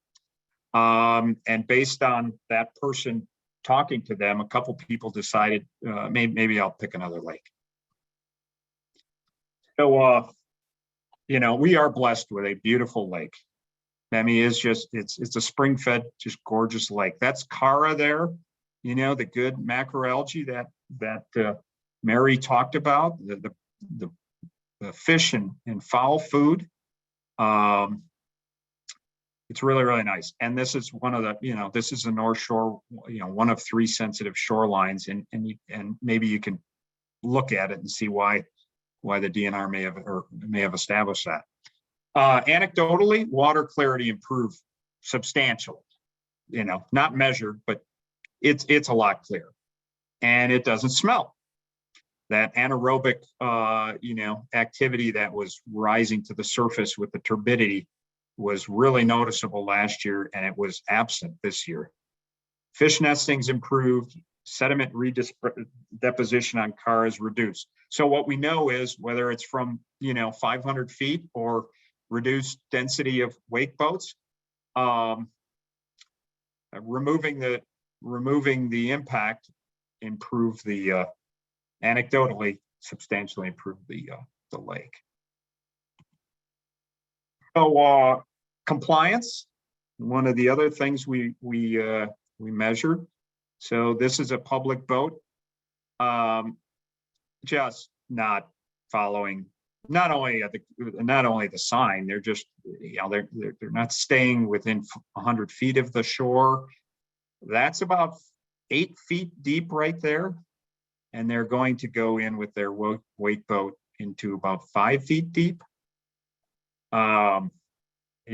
And based on that person talking to them, a couple people decided maybe I'll pick another lake. So we are blessed with a beautiful lake. I mean, it's a spring-fed, just gorgeous lake. That's Cara there. The good macroalgae that Mary talked about, the fish and fowl food. It's really, really nice. And this is one of the, this is the North Shore, one of 3 sensitive shorelines, and maybe you can look at it and see why the DNR may have established that. Anecdotally, water clarity improved substantially. Not measured, but it's a lot clearer, and it doesn't smell. That anaerobic, activity that was rising to the surface with the turbidity was really noticeable last year, and it was absent this year. Fish nestings improved, sediment deposition on Cara reduced. So what we know is whether it's from 500 feet or reduced density of wake boats, removing the impact improved the anecdotally substantially improved the lake. So compliance, one of the other things we measured. So this is a public boat. Just not following, not only the sign, they're just, they're not staying within 100 feet of the shore. That's about 8 feet deep right there. And they're going to go in with their wake boat into about 5 feet deep. You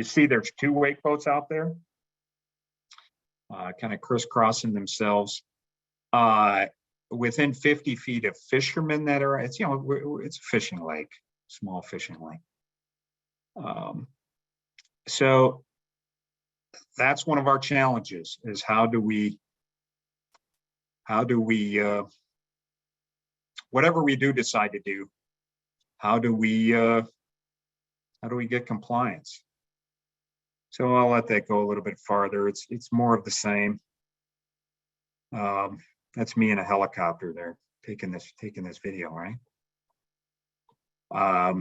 see there's 2 wake boats out there, kind of crisscrossing themselves. Within 50 feet of fishermen that are, it's, it's a fishing lake, small fishing lake. So that's one of our challenges, is how do we whatever we do decide to do, how do we get compliance? So I'll let that go a little bit farther. It's more of the same. That's me in a helicopter there taking this video, right? I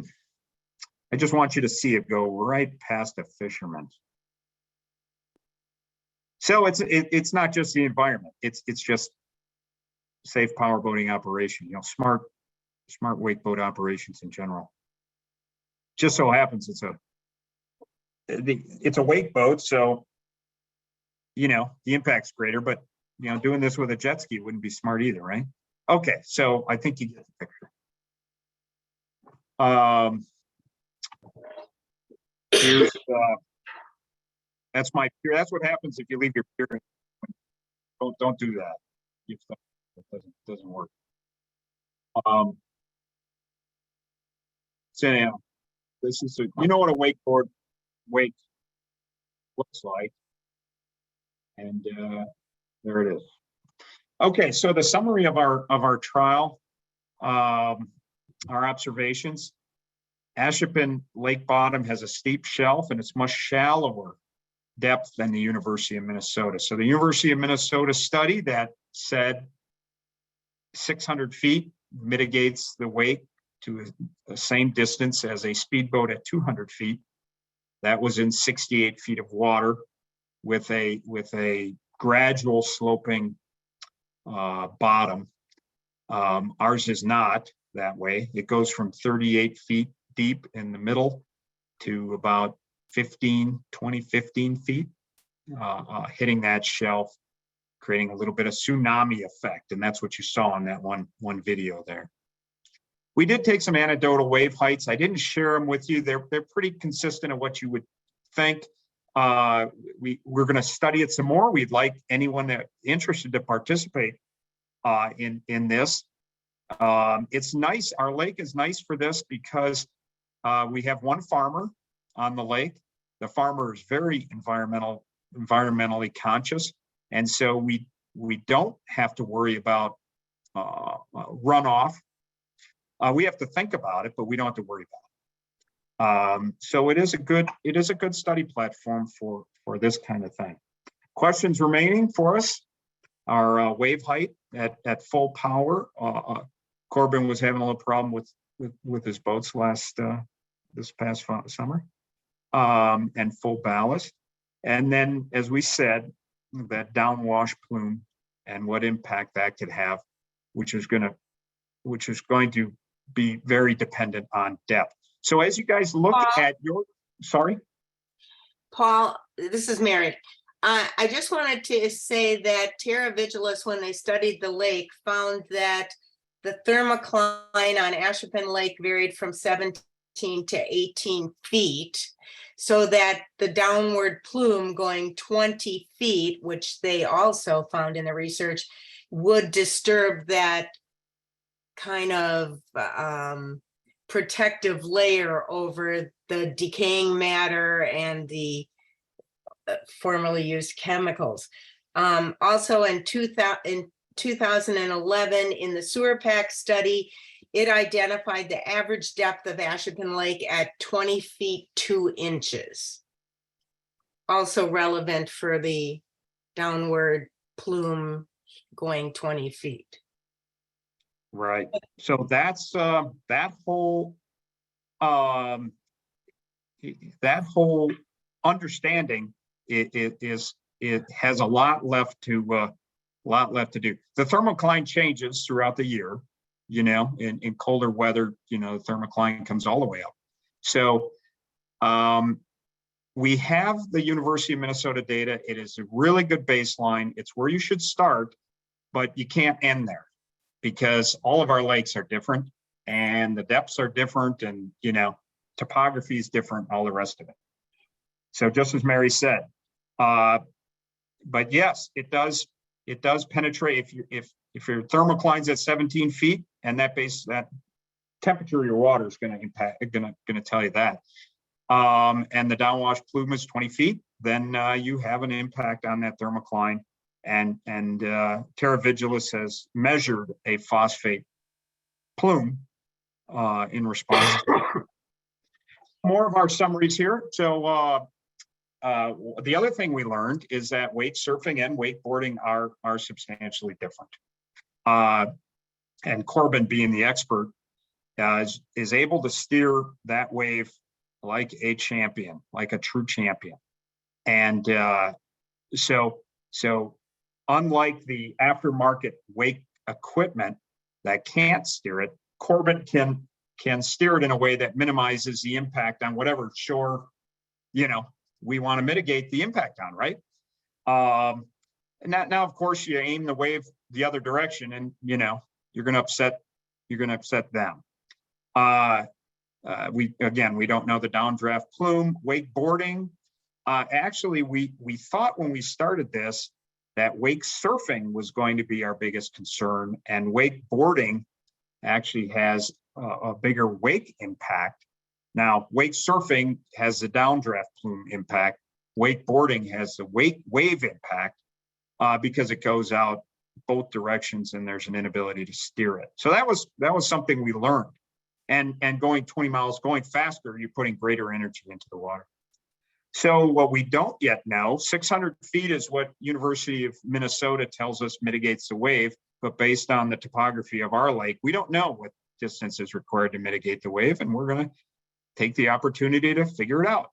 just want you to see it go right past a fisherman. So it's not just the environment. It's just safe power boating operation. Smart wake boat operations in general. Just so happens it's a wake boat, so the impact's greater. But doing this with a jet ski wouldn't be smart either, right? Okay, so I think you get the picture. Here's that's what happens if you leave your pier. Don't do that. It doesn't work. So anyhow, this is what a wakeboard wake looks like, and there it is. Okay, so the summary of our trial, our observations. Ashippun Lake bottom has a steep shelf, and it's much shallower depth than the University of Minnesota. So the University of Minnesota study that said 600 feet mitigates the wake to the same distance as a speedboat at 200 feet. That was in 68 feet of water with a gradual sloping bottom. Ours is not that way. It goes from 38 feet deep in the middle to about 15 feet, hitting that shelf, creating a little bit of tsunami effect. And that's what you saw in that one video there. We did take some anecdotal wave heights. I didn't share them with you. They're pretty consistent of what you would think. We're going to study it some more. We'd like anyone that's interested to participate in this. It's nice. Our lake is nice for this because we have one farmer on the lake. The farmer is very environmentally conscious, and so we don't have to worry about runoff. We have to think about it, but we don't have to worry about it. So it is a good study platform for this kind of thing. Questions remaining for us are wave height at full power. Corbin was having a little problem with his boats this past summer, and full ballast. And then, as we said, that downwash plume and what impact that could have, which is going to be very dependent on depth. So as you guys look at sorry? Paul, this is Mary. I just wanted to say that Terra Vigilis, when they studied the lake, found that the thermocline on Ashippun Lake varied from 17 to 18 feet, so that the downward plume going 20 feet, which they also found in the research, would disturb that kind of protective layer over the decaying matter and the formerly used chemicals. Also in 2011, in the sewer pack study, it identified the average depth of Ashippun Lake at 20 feet 2 inches. Also relevant for the downward plume going 20 feet. Right. So that's that whole that whole understanding it has a lot left to do. The thermocline changes throughout the year, you know, in colder weather, you know, the thermocline comes all the way up. So we have the University of Minnesota data. It is a really good baseline. It's where you should start, but you can't end there because all of our lakes are different and the depths are different and, you know, topography is different, all the rest of it. So just as Mary said, but yes, it does penetrate if your thermocline's at 17 feet and that temperature of your water is going to impact, going to tell you that. And the downwash plume is 20 feet, then you have an impact on that thermocline. And Terra Vigilis has measured a phosphate plume in response. More of our summaries here. So the other thing we learned is that wake surfing and wakeboarding are substantially different. And Corbin, being the expert, is able to steer that wave like a champion, like a true champion. And so unlike the aftermarket wake equipment that can't steer it, Corbin can steer it in a way that minimizes the impact on whatever shore, you know, we want to mitigate the impact on, right? Now, of course, you aim the wave the other direction, and you know you're going to upset them. We don't know the downdraft plume. Wakeboarding, actually, we thought when we started this that wake surfing was going to be our biggest concern, and wakeboarding actually has a bigger wake impact. Now, wake surfing has the downdraft plume impact. Wakeboarding has the wave impact because it goes out both directions and there's an inability to steer it. So that was something we learned. And going 20 miles, going faster, you're putting greater energy into the water. So what we don't yet know, 600 feet is what University of Minnesota tells us mitigates the wave, but based on the topography of our lake, we don't know what distance is required to mitigate the wave, and we're going to take the opportunity to figure it out.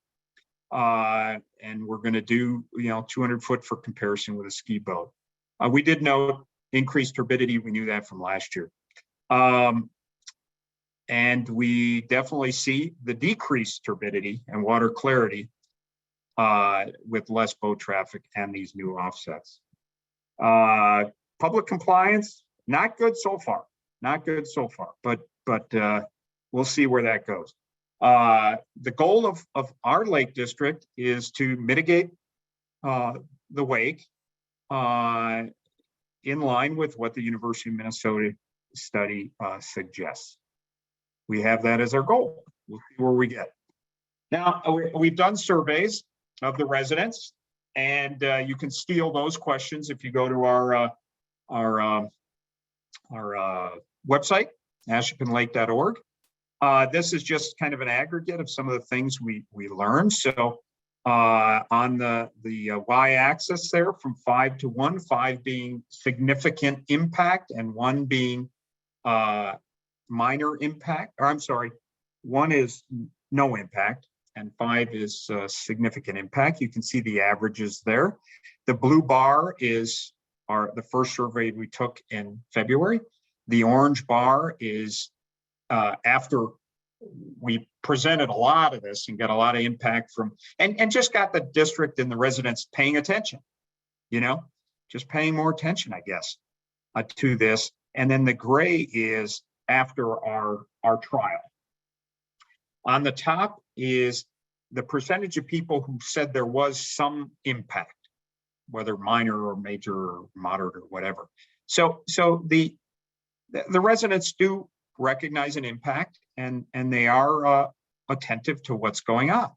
And we're going to do, 200 foot for comparison with a ski boat. We did note increased turbidity. We knew that from last year. And we definitely see the decreased turbidity and water clarity with less boat traffic and these new offsets. Public compliance, not good so far, but we'll see where that goes. The goal of our lake district is to mitigate the wake in line with what the University of Minnesota study suggests. We have that as our goal. We'll see where we get. Now, we've done surveys of the residents, and you can steal those questions if you go to our website, ashippunlake.org. This is just kind of an aggregate of some of the things we learned. So on the y-axis there, from 5 to 1, 5 being significant impact and 1 being minor impact, or I'm sorry, 1 is no impact and 5 is significant impact. You can see the averages there. The blue bar is the first survey we took in February. The orange bar is after we presented a lot of this and got a lot of impact from, and just got the district and the residents paying attention, just paying more attention, I guess, to this. And then the gray is after our trial. On the top is the percentage of people who said there was some impact, whether minor or major or moderate or whatever. So the residents do recognize an impact, and they are attentive to what's going on,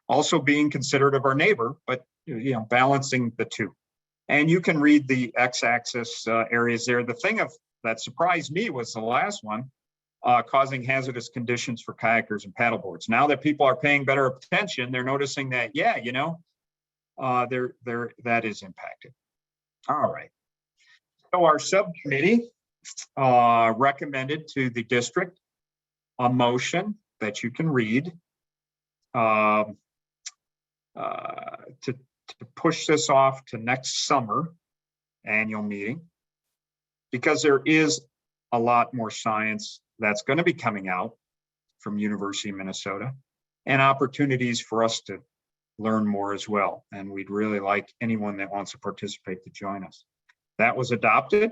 also being considerate of our neighbor, but balancing the two. And you can read the x-axis areas there. The thing that surprised me was the last one, causing hazardous conditions for kayakers and paddleboards. Now that people are paying better attention, they're noticing that, that is impacted. All right. So our subcommittee recommended to the district a motion that you can read um, to push this off to next summer annual meeting, because there is a lot more science that's going to be coming out from University of Minnesota, and opportunities for us to learn more as well. And we'd really like anyone that wants to participate to join us. That was adopted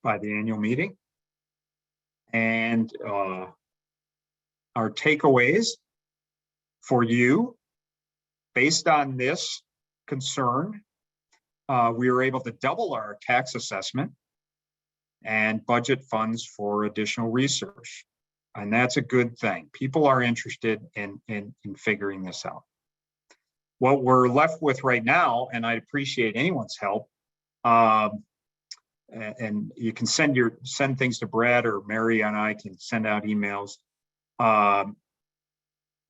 by the annual meeting. And our takeaways for you, based on this concern, we were able to double our tax assessment and budget funds for additional research. And that's a good thing. People are interested in figuring this out. What we're left with right now, and I appreciate anyone's help, and you can send things to Brad, or Mary and I can send out emails.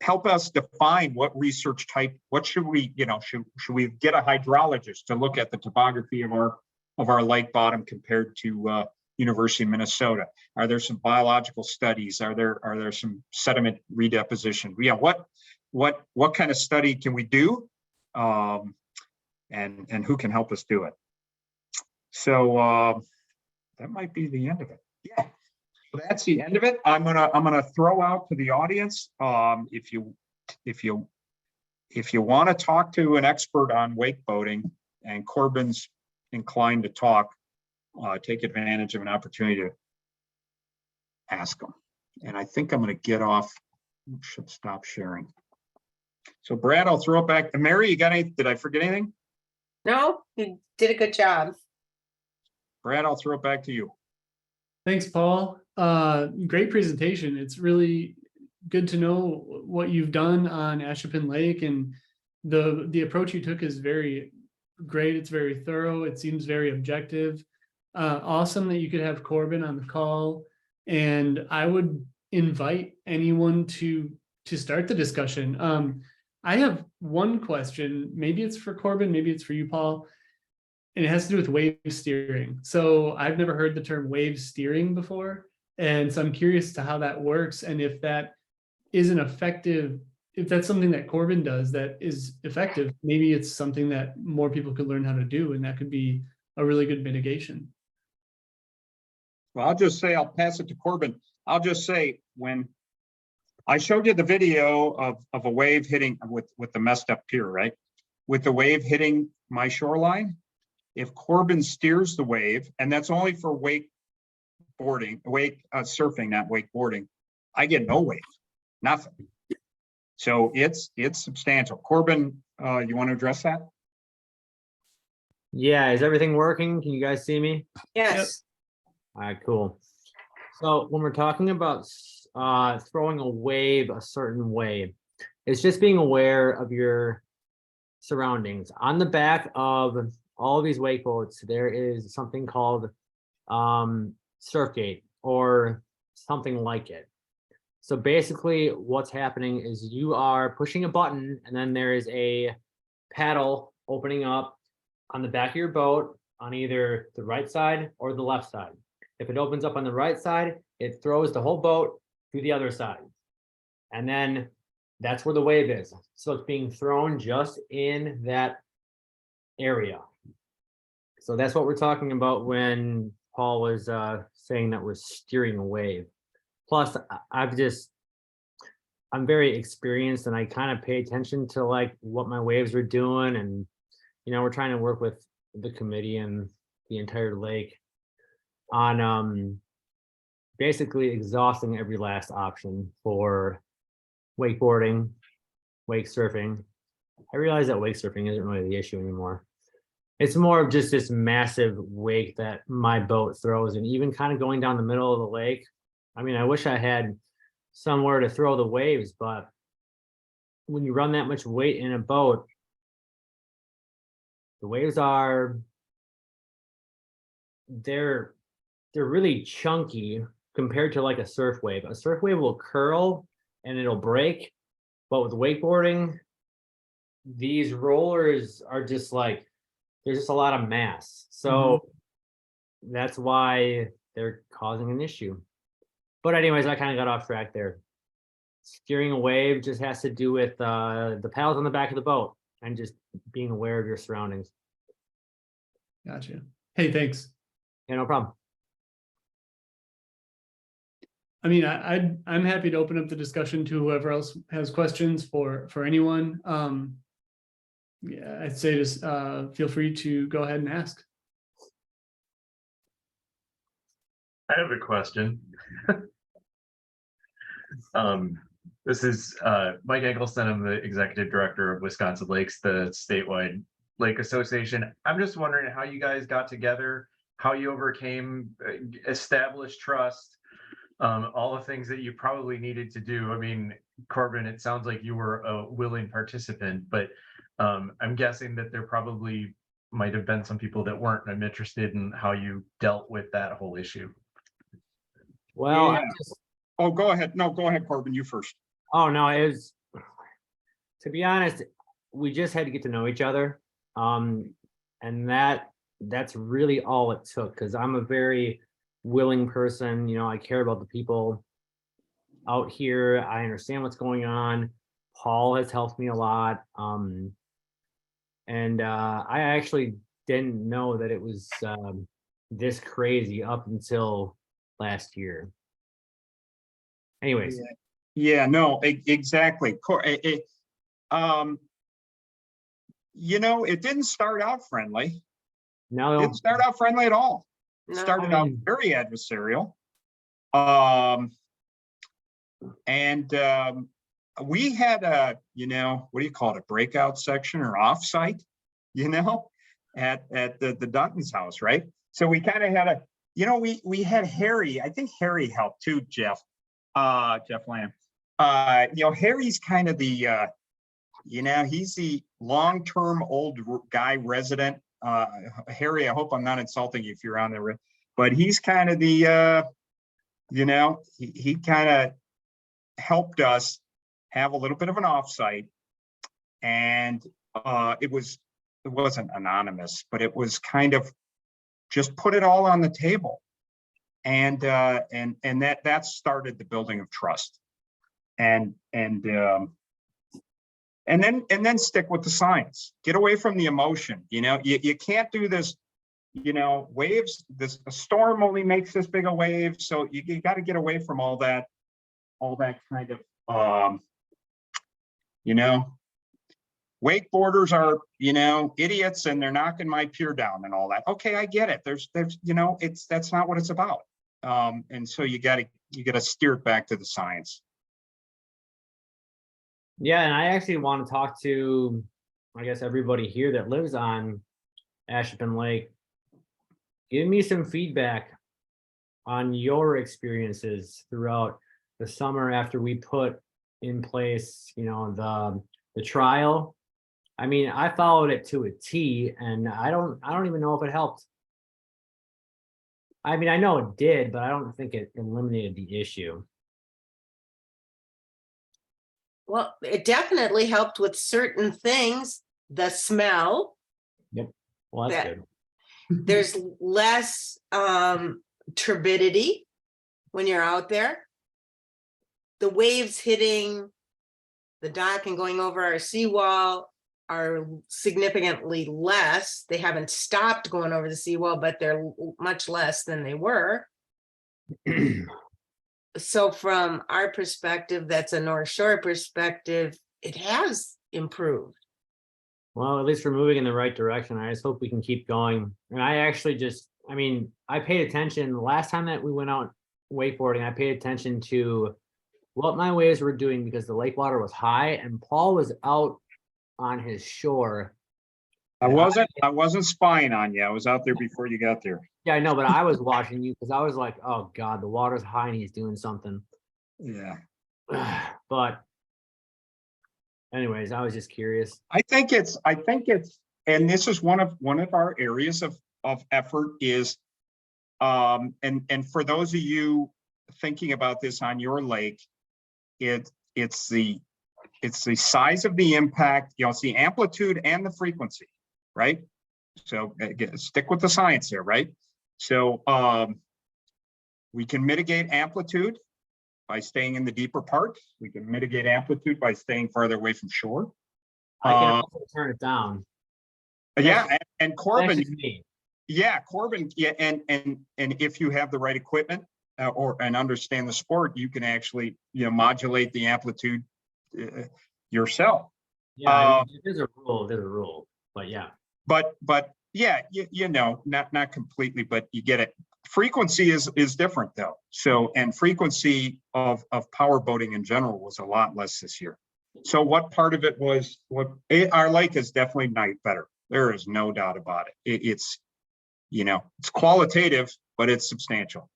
Help us define what research type, what should we, should we get a hydrologist to look at the topography of our lake bottom compared to University of Minnesota? Are there some biological studies? Are there some sediment redeposition? Yeah, what kind of study can we do? And who can help us do it? So that might be the end of it. Yeah, that's the end of it. I'm gonna throw out to the audience. If you want to talk to an expert on wake boating, and Corbin's inclined to talk, take advantage of an opportunity to ask them. And I think I'm going to get off. Should stop sharing. So Brad, I'll throw it back. Mary, you got any? Did I forget anything? No, you did a good job. Brad, I'll throw it back to you. Thanks, Paul. Great presentation. It's really good to know what you've done on Ashippun Lake, and the approach you took is very great. It's very thorough. It seems very objective. Awesome that you could have Corbin on the call, and I would invite anyone to start the discussion. I have one question. Maybe it's for Corbin, maybe it's for you, Paul, and it has to do with wave steering. So I've never heard the term wave steering before, and so I'm curious to how that works, and if that is an effective, if that's something that Corbin does that is effective, maybe it's something that more people could learn how to do, and that could be a really good mitigation. Well, I'll just say, I'll pass it to Corbin. I'll just say, when I showed you the video of a wave hitting with the messed up pier, right? With the wave hitting my shoreline, if Corbin steers the wave, and that's only for wake boarding, surfing, not wakeboarding, I get no wave, nothing. So it's substantial. Corbin, you want to address that? Yeah, is everything working? Can you guys see me? Yes. All right, cool. So when we're talking about throwing a wave a certain way, it's just being aware of your surroundings. On the back of all of these wake boats, there is something called surf gate or something like it. So basically what's happening is you are pushing a button, and then there is a paddle opening up on the back of your boat on either the right side or the left side. If it opens up on the right side, it throws the whole boat to the other side. And then that's where the wave is. So it's being thrown just in that area. So that's what we're talking about when Paul was saying that we're steering a wave. Plus, I'm very experienced, and I kind of pay attention to like what my waves are doing. And, we're trying to work with the committee and the entire lake on basically exhausting every last option for wakeboarding, wake surfing. I realize that wake surfing isn't really the issue anymore. It's more of just this massive wake that my boat throws, and even kind of going down the middle of the lake. I mean, I wish I had somewhere to throw the waves, but when you run that much weight in a boat, the waves they're really chunky compared to like a surf wave. A surf wave will curl and it'll break, but with wakeboarding, these rollers are just like, there's just a lot of mass. So that's why they're causing an issue. But anyways, I kind of got off track there. steering a wave just has to do with the paddles on the back of the boat and just being aware of your surroundings. Gotcha. Hey, thanks. Yeah, no problem. I mean, I'm happy to open up the discussion to whoever else has questions for anyone. Yeah, I'd say just feel free to go ahead and ask. I have a question. This is Mike Eggleston. I'm the executive director of Wisconsin Lakes, the statewide lake association. I'm just wondering how you guys got together, how you overcame, established trust, all the things that you probably needed to do. I mean, Corbin, it sounds like you were a willing participant, but I'm guessing that there probably might have been some people that weren't. I'm interested in how you dealt with that whole issue. Well, Yeah. Oh, go ahead. No, go ahead, Corbin, you first. oh no, it was, to be honest, we just had to get to know each other. And that's really all it took, because I'm a very willing person. You know, I care about the people out here. I understand what's going on. Paul has helped me a lot. And I actually didn't know that it was this crazy up until last year. Anyways. Yeah, no, exactly. You know, it didn't start out friendly. It No, didn't start out friendly at all. It No. started out very adversarial. We had a, you know, what do you call it, a breakout section or offsite, you know, at the Dunton's house, right? So we kind of had a, you know, we had Harry. I think Harry helped too, Jeff Lamb. You know, Harry's kind of the, you know, he's the long-term old guy resident. Harry, I hope I'm not insulting you if you're on there, but he's kind of the, you know, he kind of helped us have a little bit of an offsite, and it wasn't anonymous, but it was kind of just put it all on the table, and that started the building of trust, and then stick with the science. Get away from the emotion. You know, you can't do this. You know, waves. A storm only makes this big a wave, so you got to get away from all that kind of. You know, wakeboarders are, you know, idiots, and they're knocking my pier down and all that. Okay, I get it. There's, you know, that's not what it's about. And so you gotta steer it back to the science. yeah, and I actually want to talk to, I guess, everybody here that lives on Ashippun Lake. Give me some feedback on your experiences throughout the summer after we put in place, you know, the trial. I mean, I followed it to a T, and I don't even know if it helped. I mean, I know it did, but I don't think it eliminated the issue. Well, it definitely helped with certain things, the smell. Yep. Well, that's That- good. There's less turbidity when you're out there. The waves hitting the dock and going over our seawall are significantly less. They haven't stopped going over the seawall, but they're much less than they were. So from our perspective, that's a North Shore perspective, it has improved. Well, at least we're moving in the right direction. I just hope we can keep going. And I actually just, I mean, I paid attention the last time that we went out wakeboarding. I paid attention to what my waves were doing because the lake water was high, and Paul was out on his shore. I wasn't spying on you. I was out there before you got there. Yeah, I know, but I was watching you because I was like, oh God, the water's high and he's doing something. Yeah. But anyways, I was just curious. I think it's, and this is one of our areas of effort is, and for those of you thinking about this on your lake, it's the size of the impact, you know, it's the amplitude and the frequency, right? So again, stick with the science there, right? So we can mitigate amplitude by staying in the deeper parts. We can mitigate amplitude by staying farther away from shore. I can also turn it down. Yeah, and That's Corbin, just me. yeah, Corbin, yeah, and if you have the right equipment and understand the sport, you can actually, modulate the amplitude yourself. Yeah, there's a rule, but yeah. But yeah, not completely, but you get it. Frequency is different though. So, and frequency of power boating in general was a lot less this year. So what part of it was our lake is definitely night better. There is no doubt about it. It's qualitative, but it's substantial.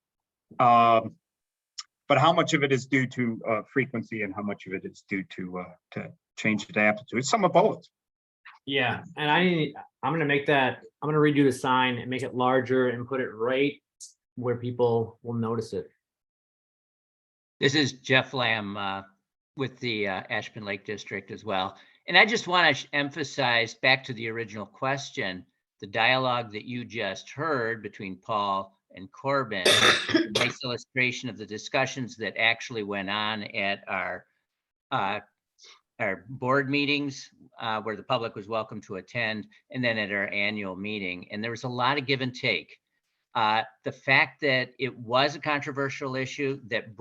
But how much of it is due to frequency and how much of it is due to change the amplitude? It's some of both. Yeah, and I'm gonna redo the sign and make it larger and put it right where people will notice it. This is Jeff Lamb with the Ashippun Lake District as well. And I just want to emphasize back to the original question, the dialogue that you just heard between Paul and Corbin, a nice illustration of the discussions that actually went on at our board meetings where the public was welcome to attend, and then at our annual meeting. And there was a lot of give and take. The fact that it was a controversial issue that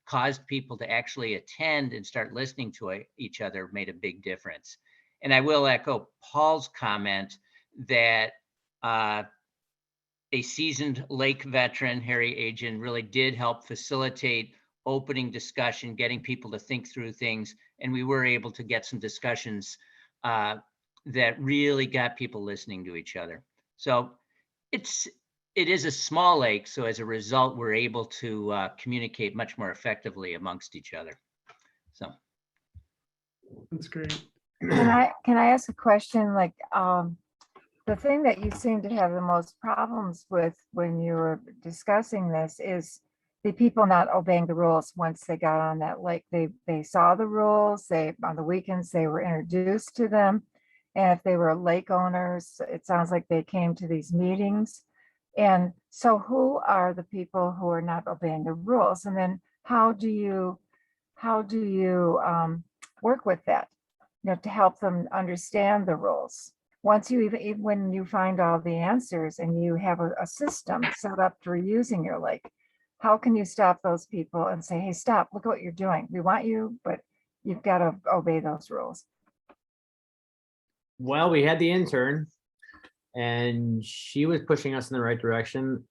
caused people to actually attend and start listening to each other made a big difference. And I will echo Paul's comment that a seasoned lake veteran, Harry Agin, really did help facilitate opening discussion, getting people to think through things. And we were able to get some discussions that really got people listening to each other. So it is a small lake. So as a result, we're able to communicate much more effectively amongst each other. So. That's great. Can I ask a question? Like, the thing that you seem to have the most problems with when you were discussing this is the people not obeying the rules once they got on that lake. They saw the rules, on the weekends, they were introduced to them. And if they were lake owners, it sounds like they came to these meetings. And so who are the people who are not obeying the rules? And then how do you work with that, to help them understand the rules? Once when you find all the answers and you have a system set up for using your lake, how can you stop those people and say, hey, stop, look at what you're doing. We want you, but you've got to obey those rules. Well, we had the intern and she was pushing us in the right direction.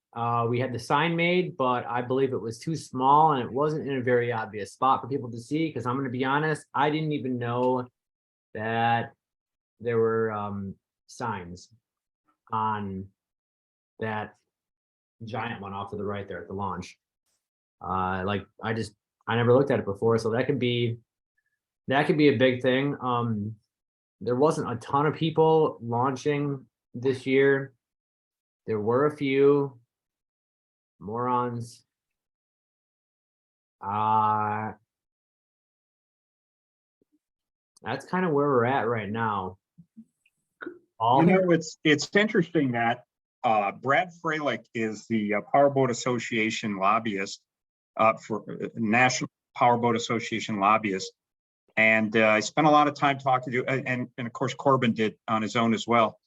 We had the sign made, but I believe it was too small and it wasn't in a very obvious spot for people to see, because I'm going to be honest, I didn't even know that there were signs on that giant one off to the right there at the launch. I never looked at it before, so that could be a big thing. There wasn't a ton of people launching this year. There were a few morons. That's kind of where we're at right now. It's interesting that Brad Freilich is the Powerboat Association lobbyist for National Powerboat Association lobbyist. And I spent a lot of time talking to, and of course, Corbin did on his own as well.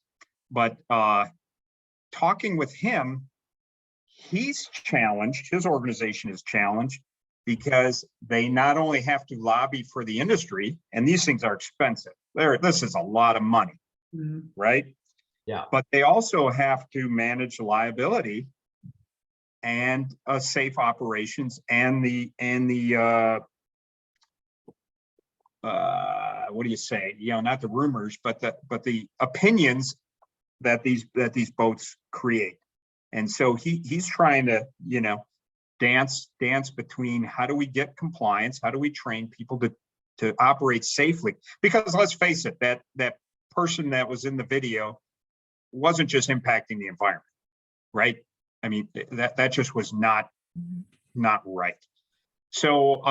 But talking with him, he's challenged, his organization is challenged because they not only have to lobby for the industry, and these things are expensive. This is a lot of money, right? Yeah. But they also have to manage liability and safe operations and the what do you say? Not the rumors, but the opinions that these boats create. And so he's trying to, dance between how do we get compliance, how do we train people to operate safely? Because let's face it, that person that was in the video wasn't just impacting the environment, right? I mean, that just was not right. So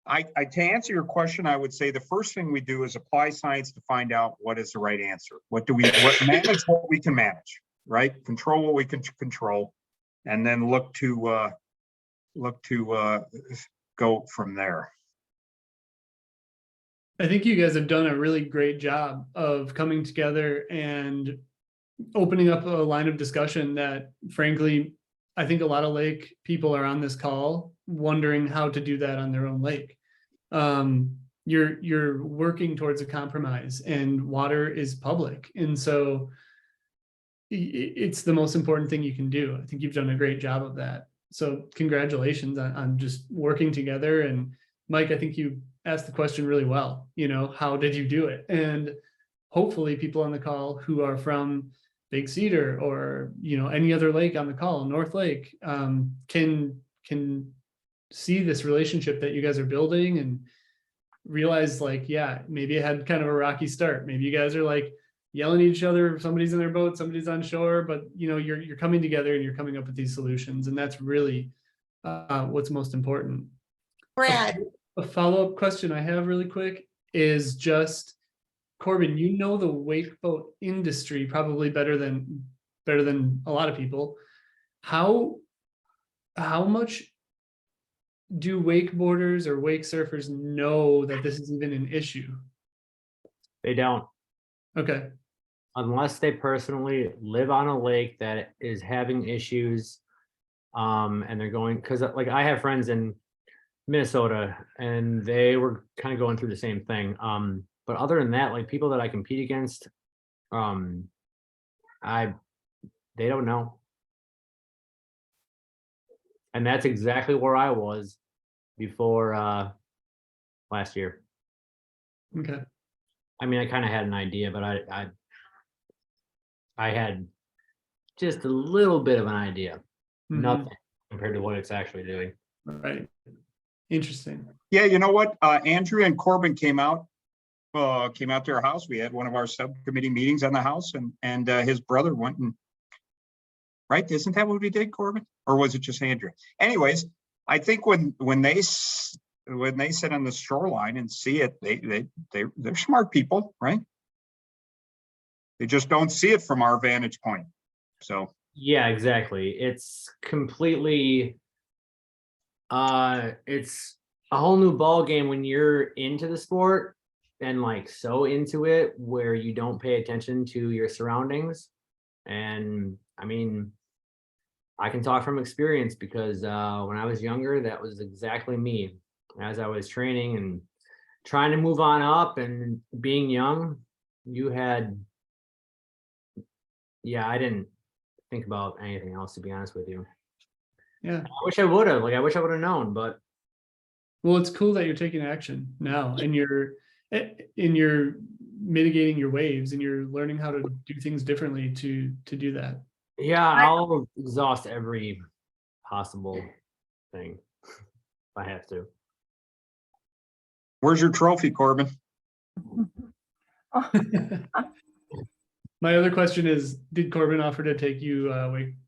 to answer your question, I would say the first thing we do is apply science to find out what is the right answer. Manage what we can manage, right? Control what we can control, and then look to go from there. I think you guys have done a really great job of coming together and opening up a line of discussion that, frankly, I think a lot of lake people are on this call wondering how to do that on their own lake. You're working towards a compromise, and water is public, and so it's the most important thing you can do. I think you've done a great job of that. So congratulations on just working together. And Mike, I think you asked the question really well. You know, how did you do it? And hopefully people on the call who are from Big Cedar or, you know, any other lake on the call, North Lake, can see this relationship that you guys are building and realize, like, yeah, maybe it had kind of a rocky start. Maybe you guys are like yelling at each other. Somebody's in their boat, somebody's on shore, but you know, you're coming together and you're coming up with these solutions. And that's really what's most important. Brad, A follow-up question I have really quick is just, Corbin, you know the wake boat industry probably better than a lot of people. How much do wakeboarders or wake surfers know that this is even an issue? They don't, Okay. unless they personally live on a lake that is having issues. And they're going, because like I have friends in Minnesota and they were kind of going through the same thing. But other than that, like people that I compete against, they don't know. And that's exactly where I was before last year. Okay. I mean, I kind of had an idea, but I had just a little bit of an idea. Mhm. Nothing compared to what it's actually doing. Right. Interesting. Yeah, you know what? Andrew and Corbin came out to our house. We had one of our subcommittee meetings on the house, and his brother went and, right? Isn't that what we did, Corbin? Or was it just Andrew? Anyways, I think when they sit on the shoreline and see it, they're smart people, right? They just don't see it from our vantage point. So Yeah, exactly. It's completely it's a whole new ball game when you're into the sport and like so into it where you don't pay attention to your surroundings. And I mean, I can talk from experience because when I was younger, that was exactly me. As I was training and trying to move on up and being young, I didn't think about anything else, to be honest with you. Yeah. I wish I would have. I wish I would have known, but Well, it's cool that you're taking action now and you're mitigating your waves and you're learning how to do things differently to do that. yeah, I'll exhaust every possible thing if I have to. where's your trophy, Corbin? My other question is, did Corbin offer to take you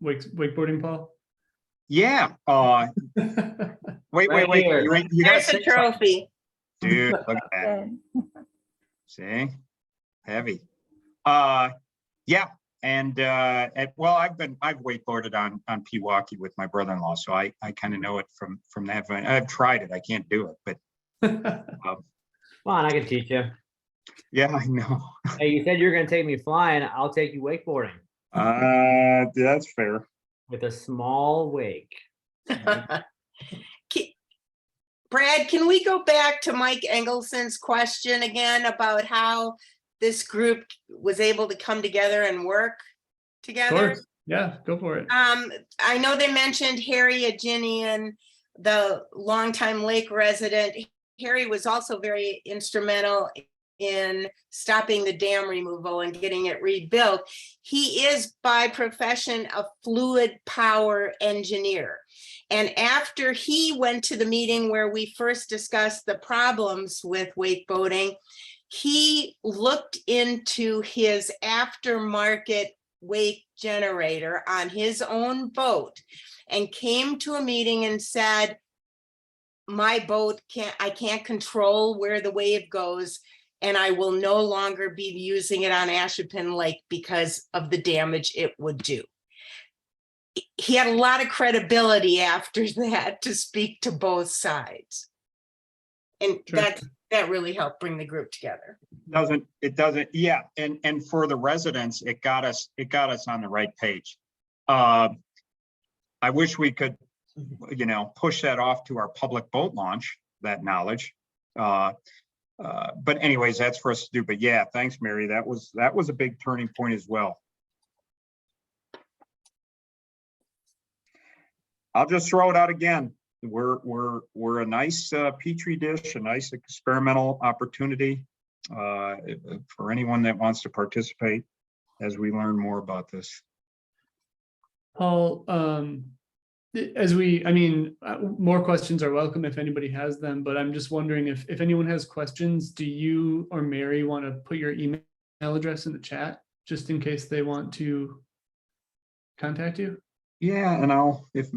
wakeboarding, Paul? Yeah. Wait. Right here. You gotta there's say a trophy. something. Dude, look at that. Okay. See, heavy. Yeah, and well, I've wakeboarded on Pewaukee with my brother-in-law, so I kind of know it from that. I've tried it. I can't do it, but Come on, I can teach you. yeah, I know. Hey, you said you're gonna take me flying. I'll take you wakeboarding That's fair. with a small wake. Brad, can we go back to Mike Engelson's question again about how this group was able to come together and work Of together? course. Yeah, go for it. I know they mentioned Harry Aginian, the longtime lake resident. Harry was also very instrumental in stopping the dam removal and getting it rebuilt. He is by profession a fluid power engineer. And after he went to the meeting where we first discussed the problems with wakeboarding, he looked into his aftermarket wake generator on his own boat and came to a meeting and said, my boat I can't control where the wave goes, and I will no longer be using it on Ashippun Lake because of the damage it would do. he had a lot of credibility after that to speak to both sides. And Sure. that really helped bring the group together. It doesn't, yeah, and for the residents, it got us on the right page. I wish we could, push that off to our public boat launch, that knowledge. But anyways, that's for us to do. But yeah, thanks, Mary. That was a big turning point as well. I'll just throw it out again. We're a nice petri dish, a nice experimental opportunity for anyone that wants to participate as we learn more about this. Paul, more questions are welcome if anybody has them, but I'm just wondering if anyone has questions, do you or Mary want to put your email address in the chat just in case they want to contact you? Yeah, and I'll, if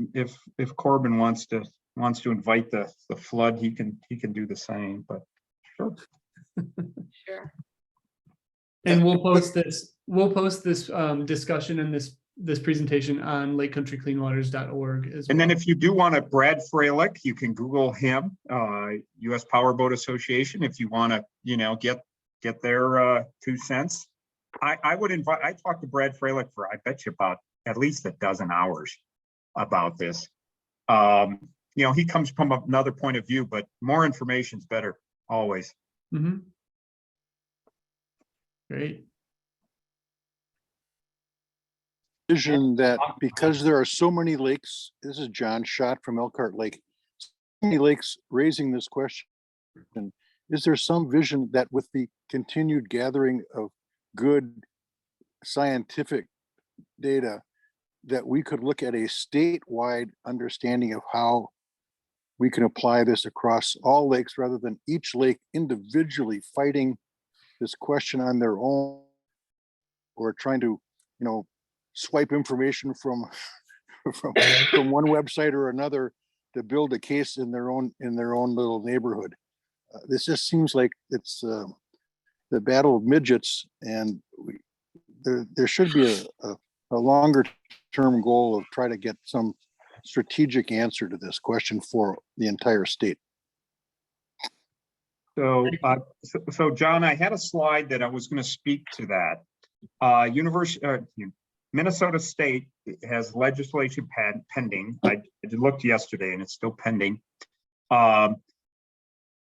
Corbin wants to invite the flood, he can do the same, but sure. Sure. And we'll post this discussion and this presentation on lakecountrycleanwaters.org as well. And then if you do want to, Brad Freilich, you can Google him, U.S. Powerboat Association, if you want to, get their 2 cents. I talked to Brad Freilich for, I bet you, about at least a dozen hours about this. He comes from another point of view, but more information is better always. Mm-hmm. Great. Vision that because there are so many lakes, this is John Schott from Elkhart Lake, so many lakes raising this question. Is there some vision that with the continued gathering of good scientific data, that we could look at a statewide understanding of how we can apply this across all lakes rather than each lake individually fighting this question on their own, or trying to, swipe information from one website or another to build a case in their own little neighborhood. This just seems like it's the battle of midgets, and there should be a longer term goal of try to get some strategic answer to this question for the entire state. So John, I had a slide that I was going to speak to that. Minnesota State has legislation pending. I looked yesterday and it's still pending.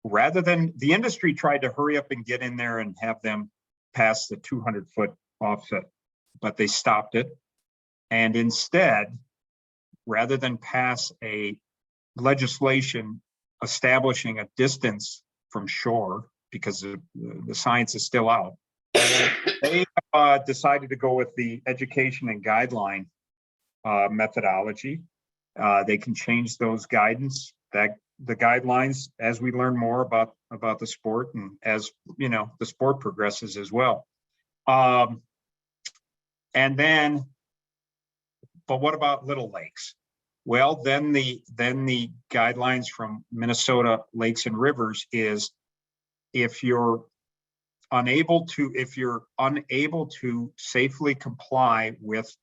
Rather than, the industry tried to hurry up and get in there and have them pass the 200-foot offset, but they stopped it. And instead, rather than pass a legislation establishing a distance from shore, because the science is still out, they decided to go with the education and guideline methodology. They can change those the guidelines as we learn more about the sport, and as the sport progresses as well. And then, but what about little lakes? Well, then the guidelines from Minnesota Lakes and Rivers is if you're unable to safely comply with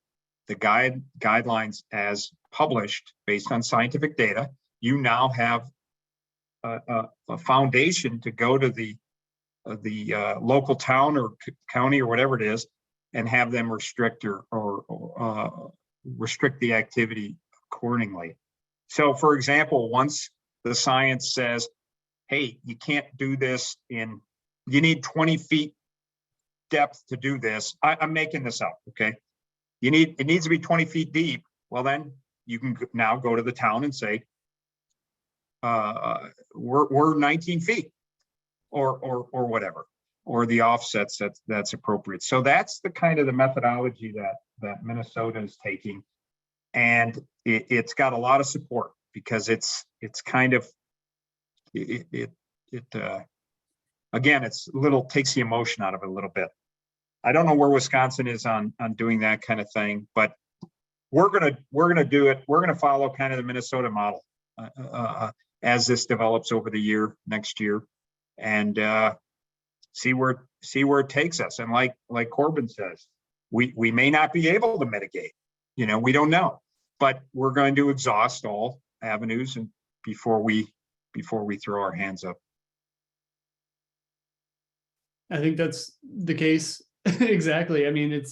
the guidelines as published based on scientific data, you now have a foundation to go to the local town or county or whatever it is and have them restrict or restrict the activity accordingly. So for example, once the science says, hey, you can't do this you need 20 feet depth to do this. I'm making this up, okay? It needs to be 20 feet deep. Well, then you can now go to the town and say, we're 19 feet or whatever, or the offsets that's appropriate. So that's the kind of the methodology that Minnesota is taking. And it's got a lot of support because it's kind of, again, it's takes the emotion out of it a little bit. I don't know where Wisconsin is on doing that kind of thing, but we're gonna do it. We're gonna follow kind of the Minnesota model as this develops over the next year, and see where it takes us. And like Corbin says, we may not be able to mitigate. We don't know. But we're going to exhaust all avenues and before we throw our hands up. I think that's the case. Exactly. I mean,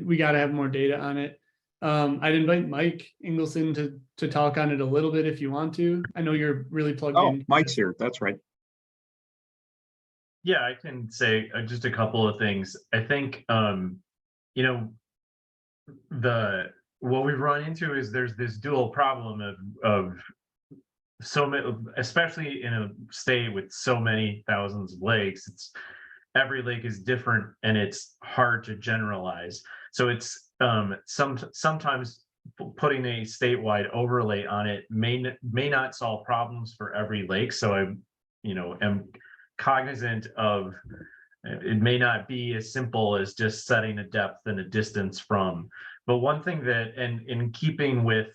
we got to have more data on it. I'd invite Mike Ingleson to talk on it a little bit if you want to. I know you're really plugged Oh, in. Mike's here. That's right. Yeah, I can say just a couple of things. I think, you know, what we've run into is there's this dual problem of so many, especially in a state with so many thousands of lakes. Every lake is different and it's hard to generalize. So it's sometimes putting a statewide overlay on it may not solve problems for every lake. So I, am cognizant of it may not be as simple as just setting a depth and a distance from. But one thing that, and in keeping with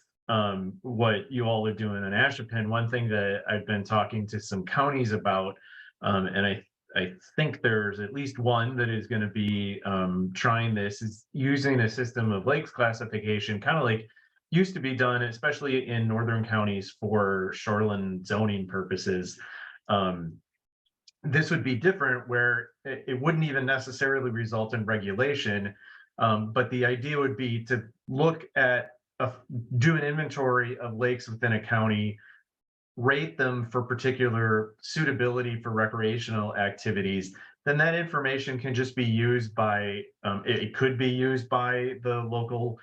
what you all are doing in Ashippun, one thing that I've been talking to some counties about, and I think there's at least one that is going to be trying this, is using a system of lakes classification, kind of like used to be done, especially in northern counties for shoreline zoning purposes. This would be different where it wouldn't even necessarily result in regulation, but the idea would be to look at, do an inventory of lakes within a county, rate them for particular suitability for recreational activities. Then that information can just be used by, it could be used by the local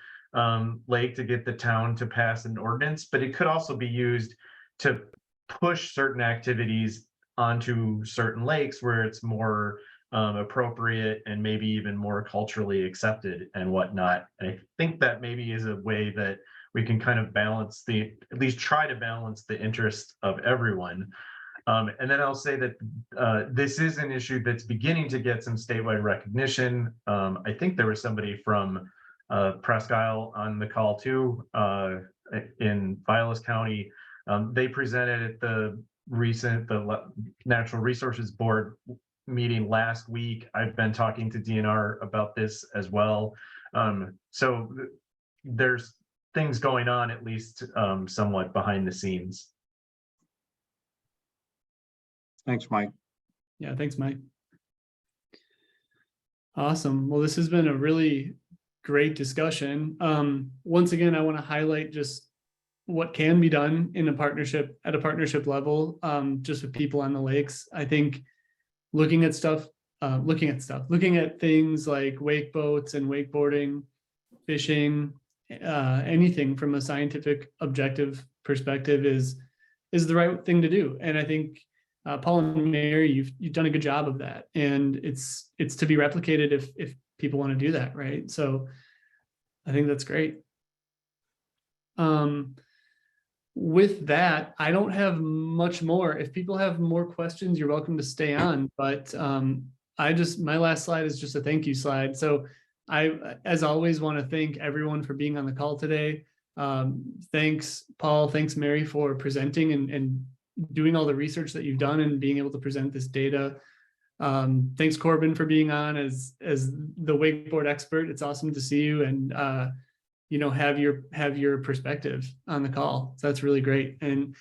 lake to get the town to pass an ordinance, but it could also be used to push certain activities onto certain lakes where it's more appropriate and maybe even more culturally accepted and whatnot. And I think that maybe is a way that we can kind of balance at least try to balance the interest of everyone. And then I'll say that this is an issue that's beginning to get some statewide recognition. I think there was somebody from Presque Isle on the call too, in Vilas County. They presented at the Natural Resources Board meeting last week. I've been talking to DNR about this as well. So there's things going on, at least somewhat behind the scenes. Thanks, Mike. Yeah, thanks, Mike. Awesome. Well, this has been a really great discussion. Once again, I want to highlight just what can be done in a partnership at a partnership level, just with people on the lakes. I think looking at things like wake boats and wakeboarding, fishing, anything from a scientific objective perspective is the right thing to do. And I think Paul and Mary, you've done a good job of that, and it's to be replicated if people want to do that, right? So I think that's great. With that, I don't have much more. If people have more questions, you're welcome to stay on, but my last slide is just a thank you slide. So I, as always, want to thank everyone for being on the call today. Thanks, Paul. Thanks, Mary, for presenting and doing all the research that you've done and being able to present this data. Thanks, Corbin, for being on as the wakeboard expert. It's awesome to see you and have your perspective on the call. So that's really great. And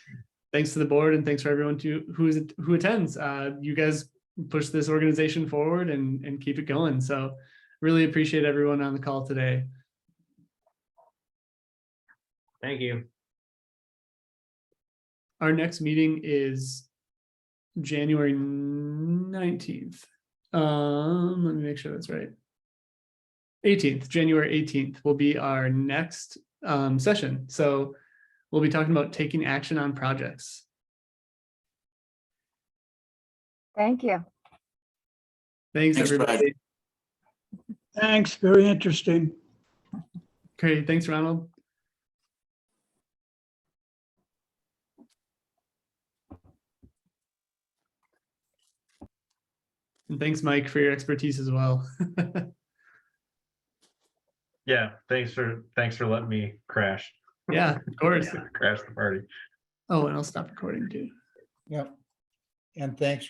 thanks to the board and thanks for everyone who attends. You guys push this organization forward and keep it going. So really appreciate everyone on the call today. Thank you. Our next meeting is January 19th. Let me make sure that's right. 18th, January 18th will be our next session. So we'll be talking about taking action on projects. Thank you. Thanks, everybody. Thanks, very interesting. Great, thanks, Ronald. And thanks, Mike, for your expertise as well. Yeah, thanks for letting me crash. Yeah, of course. Crash the party. Oh, and I'll stop recording too. Yep. And thanks,